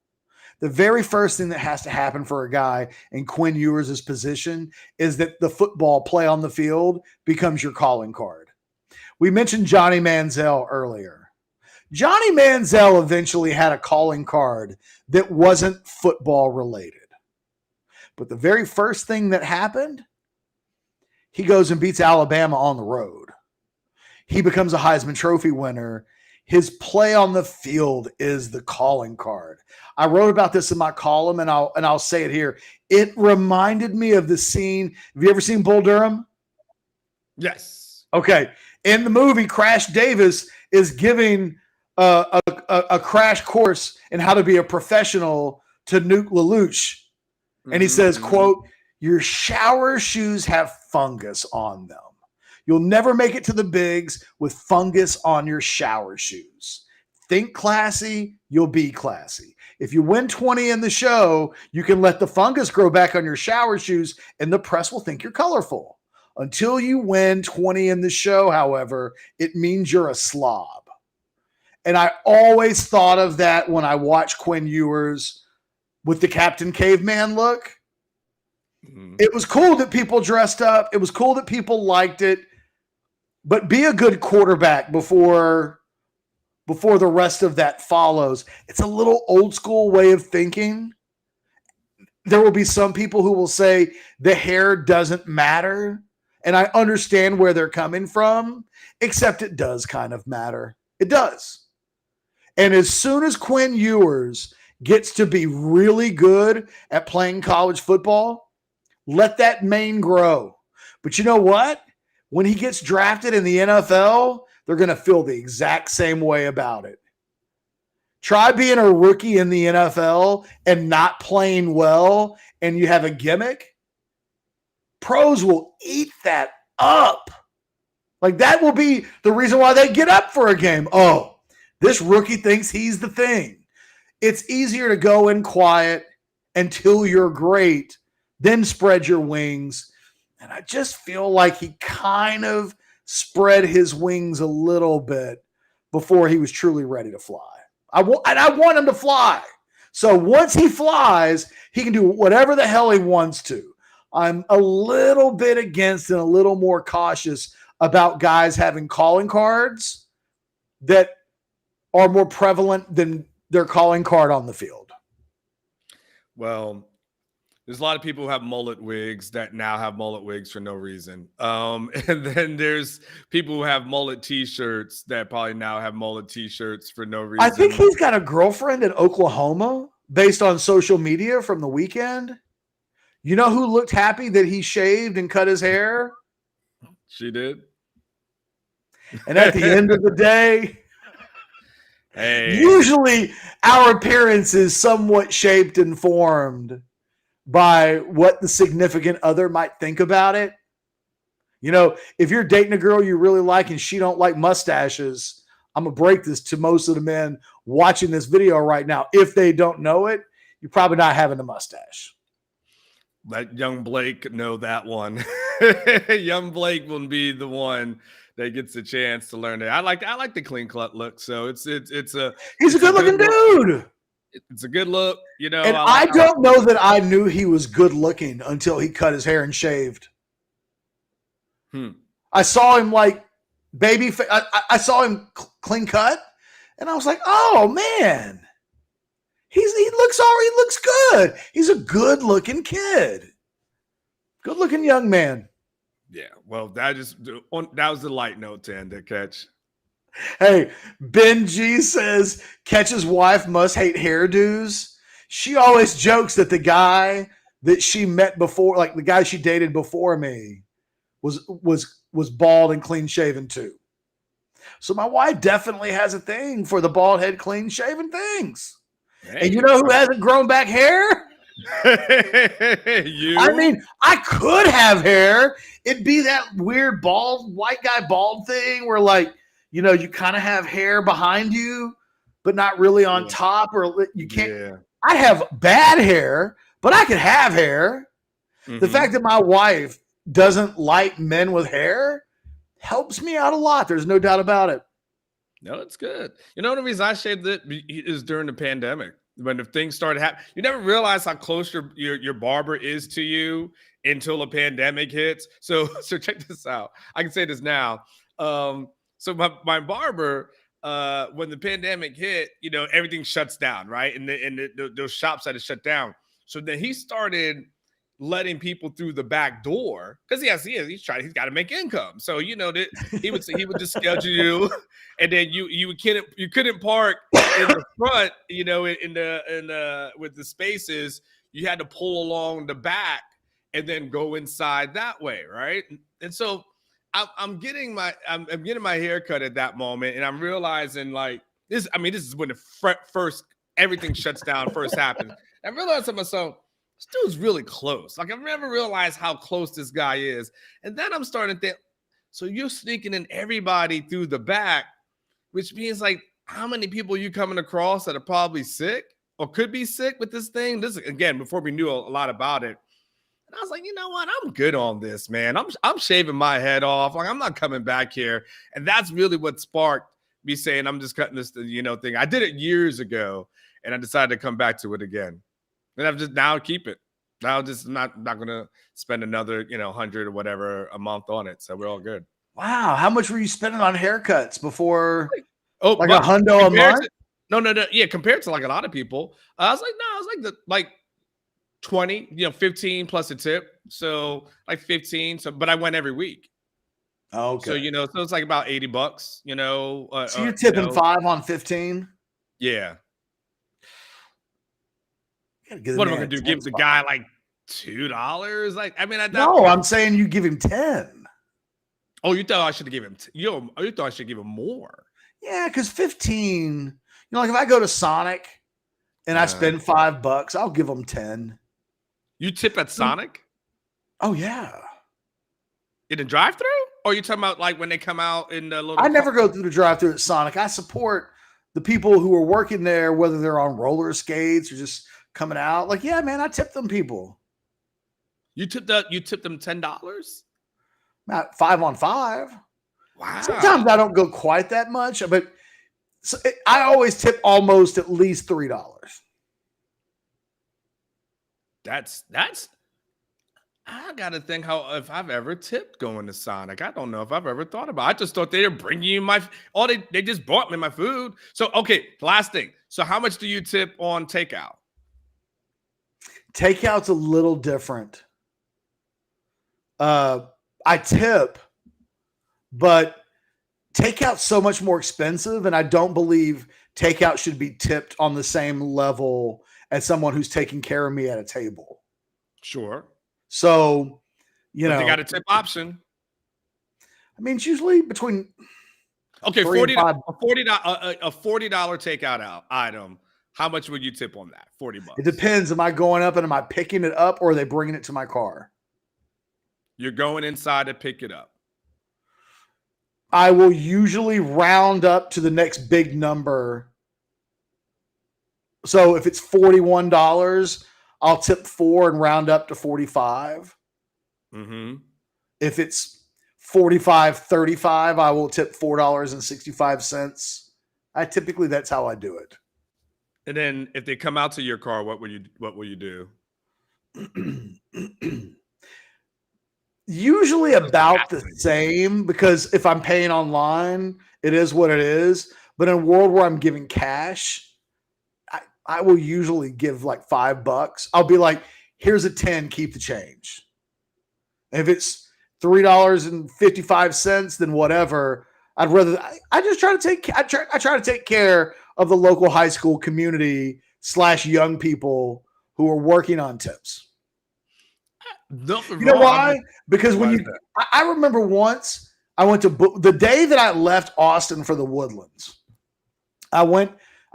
The very first thing that has to happen for a guy in Quinn Ewers' position is that the football play on the field becomes your calling card. We mentioned Johnny Manziel earlier. Johnny Manziel eventually had a calling card that wasn't football related. But the very first thing that happened, he goes and beats Alabama on the road. He becomes a Heisman Trophy winner. His play on the field is the calling card. I wrote about this in my column, and I'll say it here. It reminded me of the scene. Have you ever seen Bull Durham? Yes. Okay. In the movie, Crash Davis is giving a crash course in how to be a professional to Nuke LaLoosh. And he says, quote, "Your shower shoes have fungus on them. You'll never make it to the bigs with fungus on your shower shoes. Think classy, you'll be classy. If you win 20 in the show, you can let the fungus grow back on your shower shoes and the press will think you're colorful. Until you win 20 in the show, however, it means you're a slob. And I always thought of that when I watched Quinn Ewers with the Captain Caveman look. Mm-hmm. It was cool that people dressed up. It was cool that people liked it. But be a good quarterback before the rest of that follows. It's a little old school way of thinking. There will be some people who will say the hair doesn't matter. And I understand where they're coming from, except it does kind of matter. It does. And as soon as Quinn Ewers gets to be really good at playing college football, let that mane grow. But you know what? When he gets drafted in the NFL, they're going to feel the exact same way about it. Try being a rookie in the NFL and not playing well, and you have a gimmick. Pros will eat that up. Like, that will be the reason why they get up for a game. Oh, this rookie thinks he's the thing. It's easier to go in quiet until you're great, then spread your wings. And I just feel like he kind of spread his wings a little bit before he was truly ready to fly. I want him to fly. So once he flies, he can do whatever the hell he wants to. I'm a little bit against and a little more cautious about guys having calling cards that are more prevalent than their calling card on the field. Well, there's a lot of people who have mullet wigs that now have mullet wigs for no reason. And then there's people who have mullet T-shirts that probably now have mullet T-shirts for no reason. I think he's got a girlfriend in Oklahoma based on social media from the weekend. You know who looked happy that he shaved and cut his hair? She did. And at the end of the day, usually our appearance is somewhat shaped and formed by what the significant other might think about it. You know, if you're dating a girl you really like and she don't like mustaches, I'm going to break this to most of the men watching this video right now. If they don't know it, you're probably not having a mustache. Let young Blake know that one. Young Blake will be the one that gets a chance to learn it. I like the clean cut look. So he's a good looking dude. It's a good look, you know. And I don't know that I knew he was good looking until he cut his hair and shaved. I saw him like baby. I saw him clean cut, and I was like, "Oh man, he looks good. He's a good looking kid, good looking young man." Yeah, well, that was the light note to end it, Catch. Hey, Ben G says Catch's wife must hate hairdos. She always jokes that the guy that she met before, like the guy she dated before me, was bald and clean shaven too. So my wife definitely has a thing for the bald head, clean shaven things. Hey. And you know who hasn't grown back hair? You? I mean, I could have hair. It'd be that weird bald white guy bald thing where, like, you know, you kind of have hair behind you, but not really on top, or you can't. Yeah. I have bad hair, but I could have hair. Mm-hmm. The fact that my wife doesn't like men with hair helps me out a lot. There's no doubt about it. No, it's good. You know, the reason I shaved it is during the pandemic. When the things started happening, you never realize how close your barber is to you until a pandemic hits. So check this out. I can say this now. So my barber, when the pandemic hit, you know, everything shuts down, right? And those shops had to shut down. So then he started letting people through the back door because he's got to make income. So you know that he would just schedule you, and then you couldn't park in the front, you know, in the with the spaces. You had to pull along the back and then go inside that way, right? And so I'm getting my hair cut at that moment, and I'm realizing like this. I mean, this is when the first everything shuts down first happens. I realized to myself, this dude's really close. Like, I've never realized how close this guy is. And then I'm starting to think, so you're sneaking in everybody through the back, which means, like, how many people are you coming across that are probably sick or could be sick with this thing? This, again, before we knew a lot about it, And I was like, you know what? I'm good on this, man. I'm shaving my head off. Like, I'm not coming back here. And that's really what sparked me saying, I'm just cutting this, thing. I did it years ago, and I decided to come back to it again. And I've just now keep it. Now just not going to spend another, 100 or whatever a month on it. So we're all good. Wow. How much were you spending on haircuts before? Oh, like $100 a month? No. Yeah, compared to like a lot of people, I was like 20, 15 plus a tip. So like 15. So, but I went every week. Okay. So, so it's like about $80, so you're tipping 5 on 15? Yeah. What am I going to do? Give the guy like $2? Like, I mean, I'm saying you give him 10. Oh, you thought I should give him? You thought I should give him more? Yeah, because 15. Like if I go to Sonic and I spend $5, I'll give them 10. You tip at Sonic? Oh yeah. In the drive-thru? Or are you talking about like when they come out in the little? I never go through the drive-thru at Sonic. I support the people who are working there, whether they're on roller skates or just coming out. Like, yeah, man, I tip them people. You tip them $10? Not 5 on 5. Wow. Sometimes I don't go quite that much, but I always tip almost at least $3. That's I gotta think if I've ever tipped going to Sonic. I don't know if I've ever thought about it. I just thought they were bringing you they just bought me my food. So okay, last thing. So how much do you tip on takeout? Takeout's a little different. I tip, but takeout's so much more expensive, and I don't believe takeout should be tipped on the same level as someone who's taking care of me at a table. Sure. So, they got a tip option. I mean, it's usually between $40 takeout item. How much would you tip on that? $40. It depends. Am I going up and am I picking it up, or are they bringing it to my car? You're going inside to pick it up. I will usually round up to the next big number. So if it's $41, I'll tip 4 and round up to 45. Mm-hmm. If it's $45.35, I will tip $4.65. That's how I do it. And then if they come out to your car, what will you do? Usually about the same, because if I'm paying online, it is what it is. But in a world where I'm giving cash, I will usually give like $5. I'll be like, here's a 10, keep the change. And if it's $3.55, then whatever. I'd rather, I try to take care of the local high school community / young people who are working on tips. Nothing you know why? Because I remember once I went to the day that I left Austin for the Woodlands, I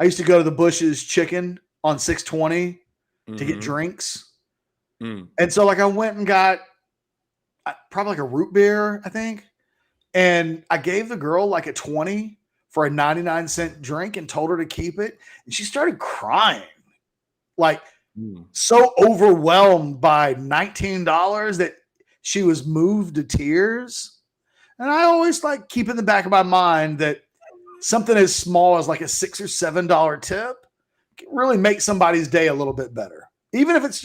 used to go to the Bush's Chicken on 620 to get drinks. Mm. And so I went and got probably like a root beer, I think. And I gave the girl like a 20 for a 99-cent drink and told her to keep it. And she started crying. So overwhelmed by $19 that she was moved to tears. And I always keep in the back of my mind that something as small as like a $6 or $7 tip can really make somebody's day a little bit better. Even if it's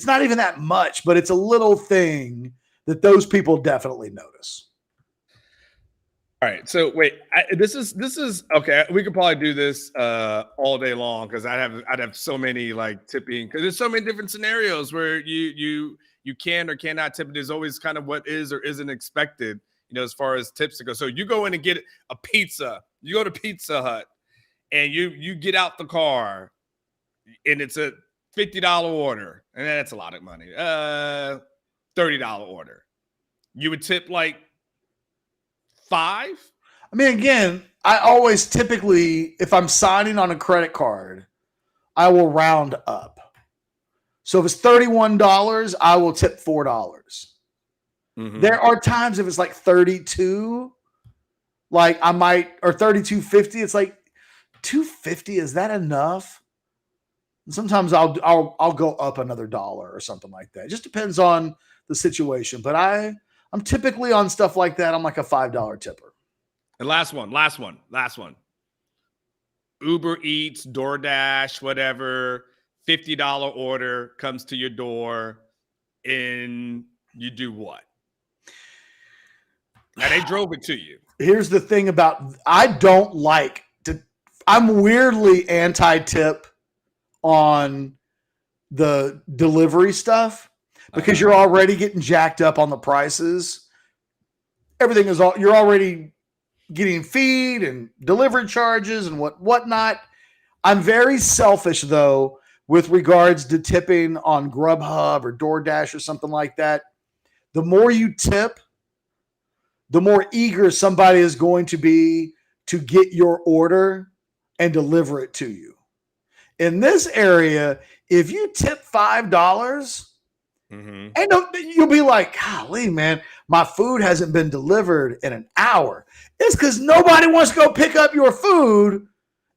not even that much, but it's a little thing that those people definitely notice. All right. So wait, this is okay. We could probably do this all day long because I'd have so many tipping, because there's so many different scenarios where you can or cannot tip. There's always kind of what is or isn't expected, as far as tips to go. So you go in and get a pizza. You go to Pizza Hut and you get out the car and it's a $50 order, and that's a lot of money. $30 order. You would tip $5? I mean, again, I always typically, if I'm signing on a credit card, I will round up. So if it's $31, I will tip $4. Mm-hmm. There are times if it's $32, I might, or $32.50, it's $2.50. Is that enough? Sometimes I'll go up another dollar or something like that. It just depends on the situation. But I'm typically on stuff like that. I'm like a $5 tipper. And last one. Uber Eats, DoorDash, whatever, $50 order comes to your door, and you do what? Now they drove it to you. Here's the thing about I'm weirdly anti-tip on the delivery stuff because you're already getting jacked up on the prices. You're already getting feed and delivery charges and whatnot. I'm very selfish though with regards to tipping on Grubhub or DoorDash or something like that. The more you tip, the more eager somebody is going to be to get your order and deliver it to you. In this area, if you tip $5, and you'll be like, golly, man, my food hasn't been delivered in an hour. It's because nobody wants to go pick up your food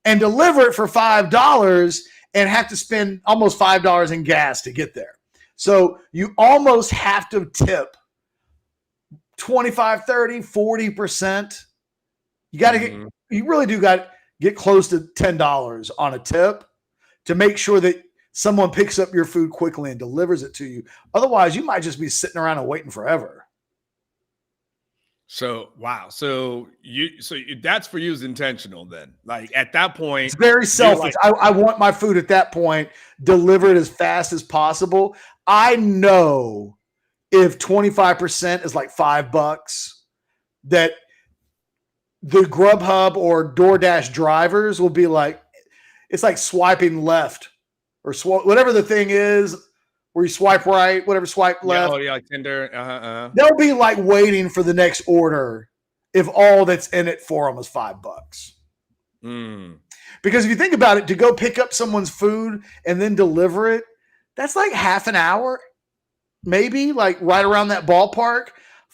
and deliver it for $5 and have to spend almost $5 in gas to get there. So you almost have to tip 25, 30, 40%. You really do got to get close to $10 on a tip to make sure that someone picks up your food quickly and delivers it to you. Otherwise, you might just be sitting around and waiting forever. So, wow. So that's for you is intentional then. Like at that point, it's very selfish. I want my food at that point delivered as fast as possible. I know if 25% is like $5, that the Grubhub or DoorDash drivers will be like, it's like swiping left or whatever the thing is where you swipe right, whatever, swipe left. Like Tinder. They'll be like waiting for the next order if all that's in it for them is $5. Because if you think about it, to go pick up someone's food and then deliver it, that's like half an hour, maybe like right around that ballpark.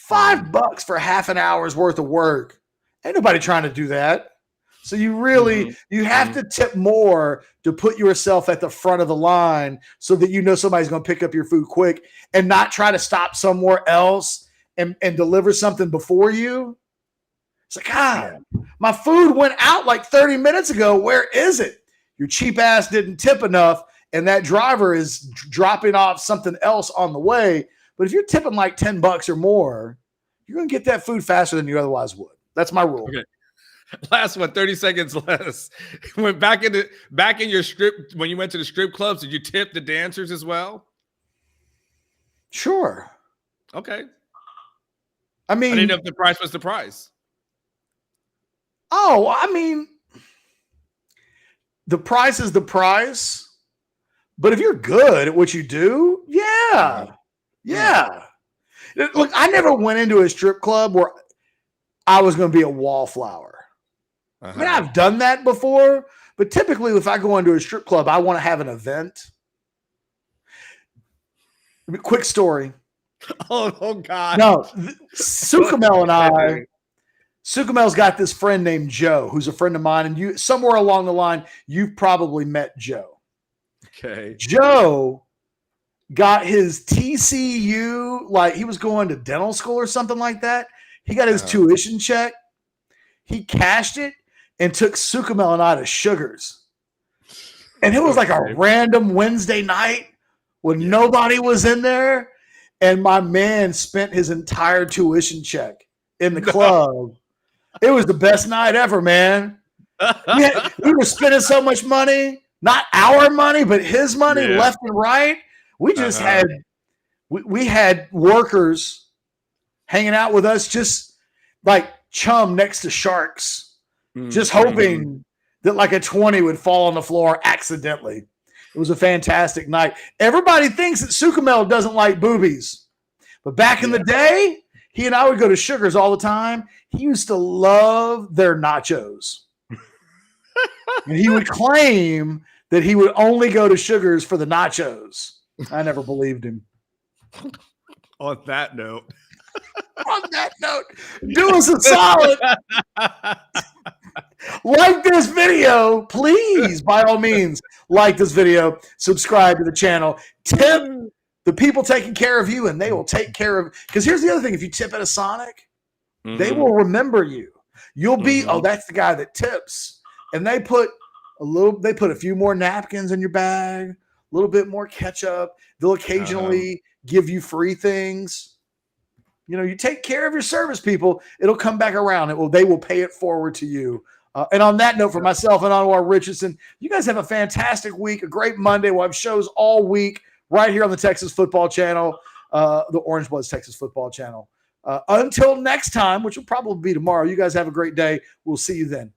$5 for half an hour's worth of work. Ain't nobody trying to do that. So you really, you have to tip more to put yourself at the front of the line so that you know somebody's going to pick up your food quick and not try to stop somewhere else and deliver something before you. It's like, God, my food went out like 30 minutes ago. Where is it? Your cheap ass didn't tip enough and that driver is dropping off something else on the way. But if you're tipping like $10 or more, you're going to get that food faster than you otherwise would. That's my rule. Okay. Last one, 30 seconds less. When back in your strip, when you went to the strip clubs, did you tip the dancers as well? Sure. Okay. I mean, I didn't know if the price was the price. Oh, I mean, the price is the price. But if you're good at what you do, yeah. Look, I never went into a strip club where I was going to be a wallflower. I mean, I've done that before, but typically if I go into a strip club, I want to have an event. Quick story. Oh God. No, Sukamel and I, Sukamel's got this friend named Joe, who's a friend of mine, and you somewhere along the line, you've probably met Joe. Okay. Joe got his TCU, like he was going to dental school or something like that. He got his tuition check. He cashed it and took Sukamel and I to Sugars. And it was like a random Wednesday night when nobody was in there. And my man spent his entire tuition check in the club. It was the best night ever, man. We were spending so much money, not our money, but his money left and right. We just had, we had workers hanging out with us, just like chum next to sharks, just hoping that like a 20 would fall on the floor accidentally. It was a fantastic night. Everybody thinks that Sukamel doesn't like boobies, but back in the day, he and I would go to Sugars all the time. He used to love their nachos. And he would claim that he would only go to Sugars for the nachos. I never believed him. On that note, do us a solid. Like this video, please, by all means. like this video, subscribe to the channel, tip the people taking care of you, and they will take care of. Because here's the other thing: if you tip at a Sonic, they will remember you. You'll be, oh, that's the guy that tips, and they put a few more napkins in your bag, a little bit more ketchup. They'll occasionally give you free things. You take care of your service people, it'll come back around. They will pay it forward to you. And on that note, for myself and Anwar Richardson, you guys have a fantastic week, a great Monday. We'll have shows all week right here on the Texas Football Channel, the Orangebloods Texas Football Channel. Until next time, which will probably be tomorrow, you guys have a great day. We'll see you then.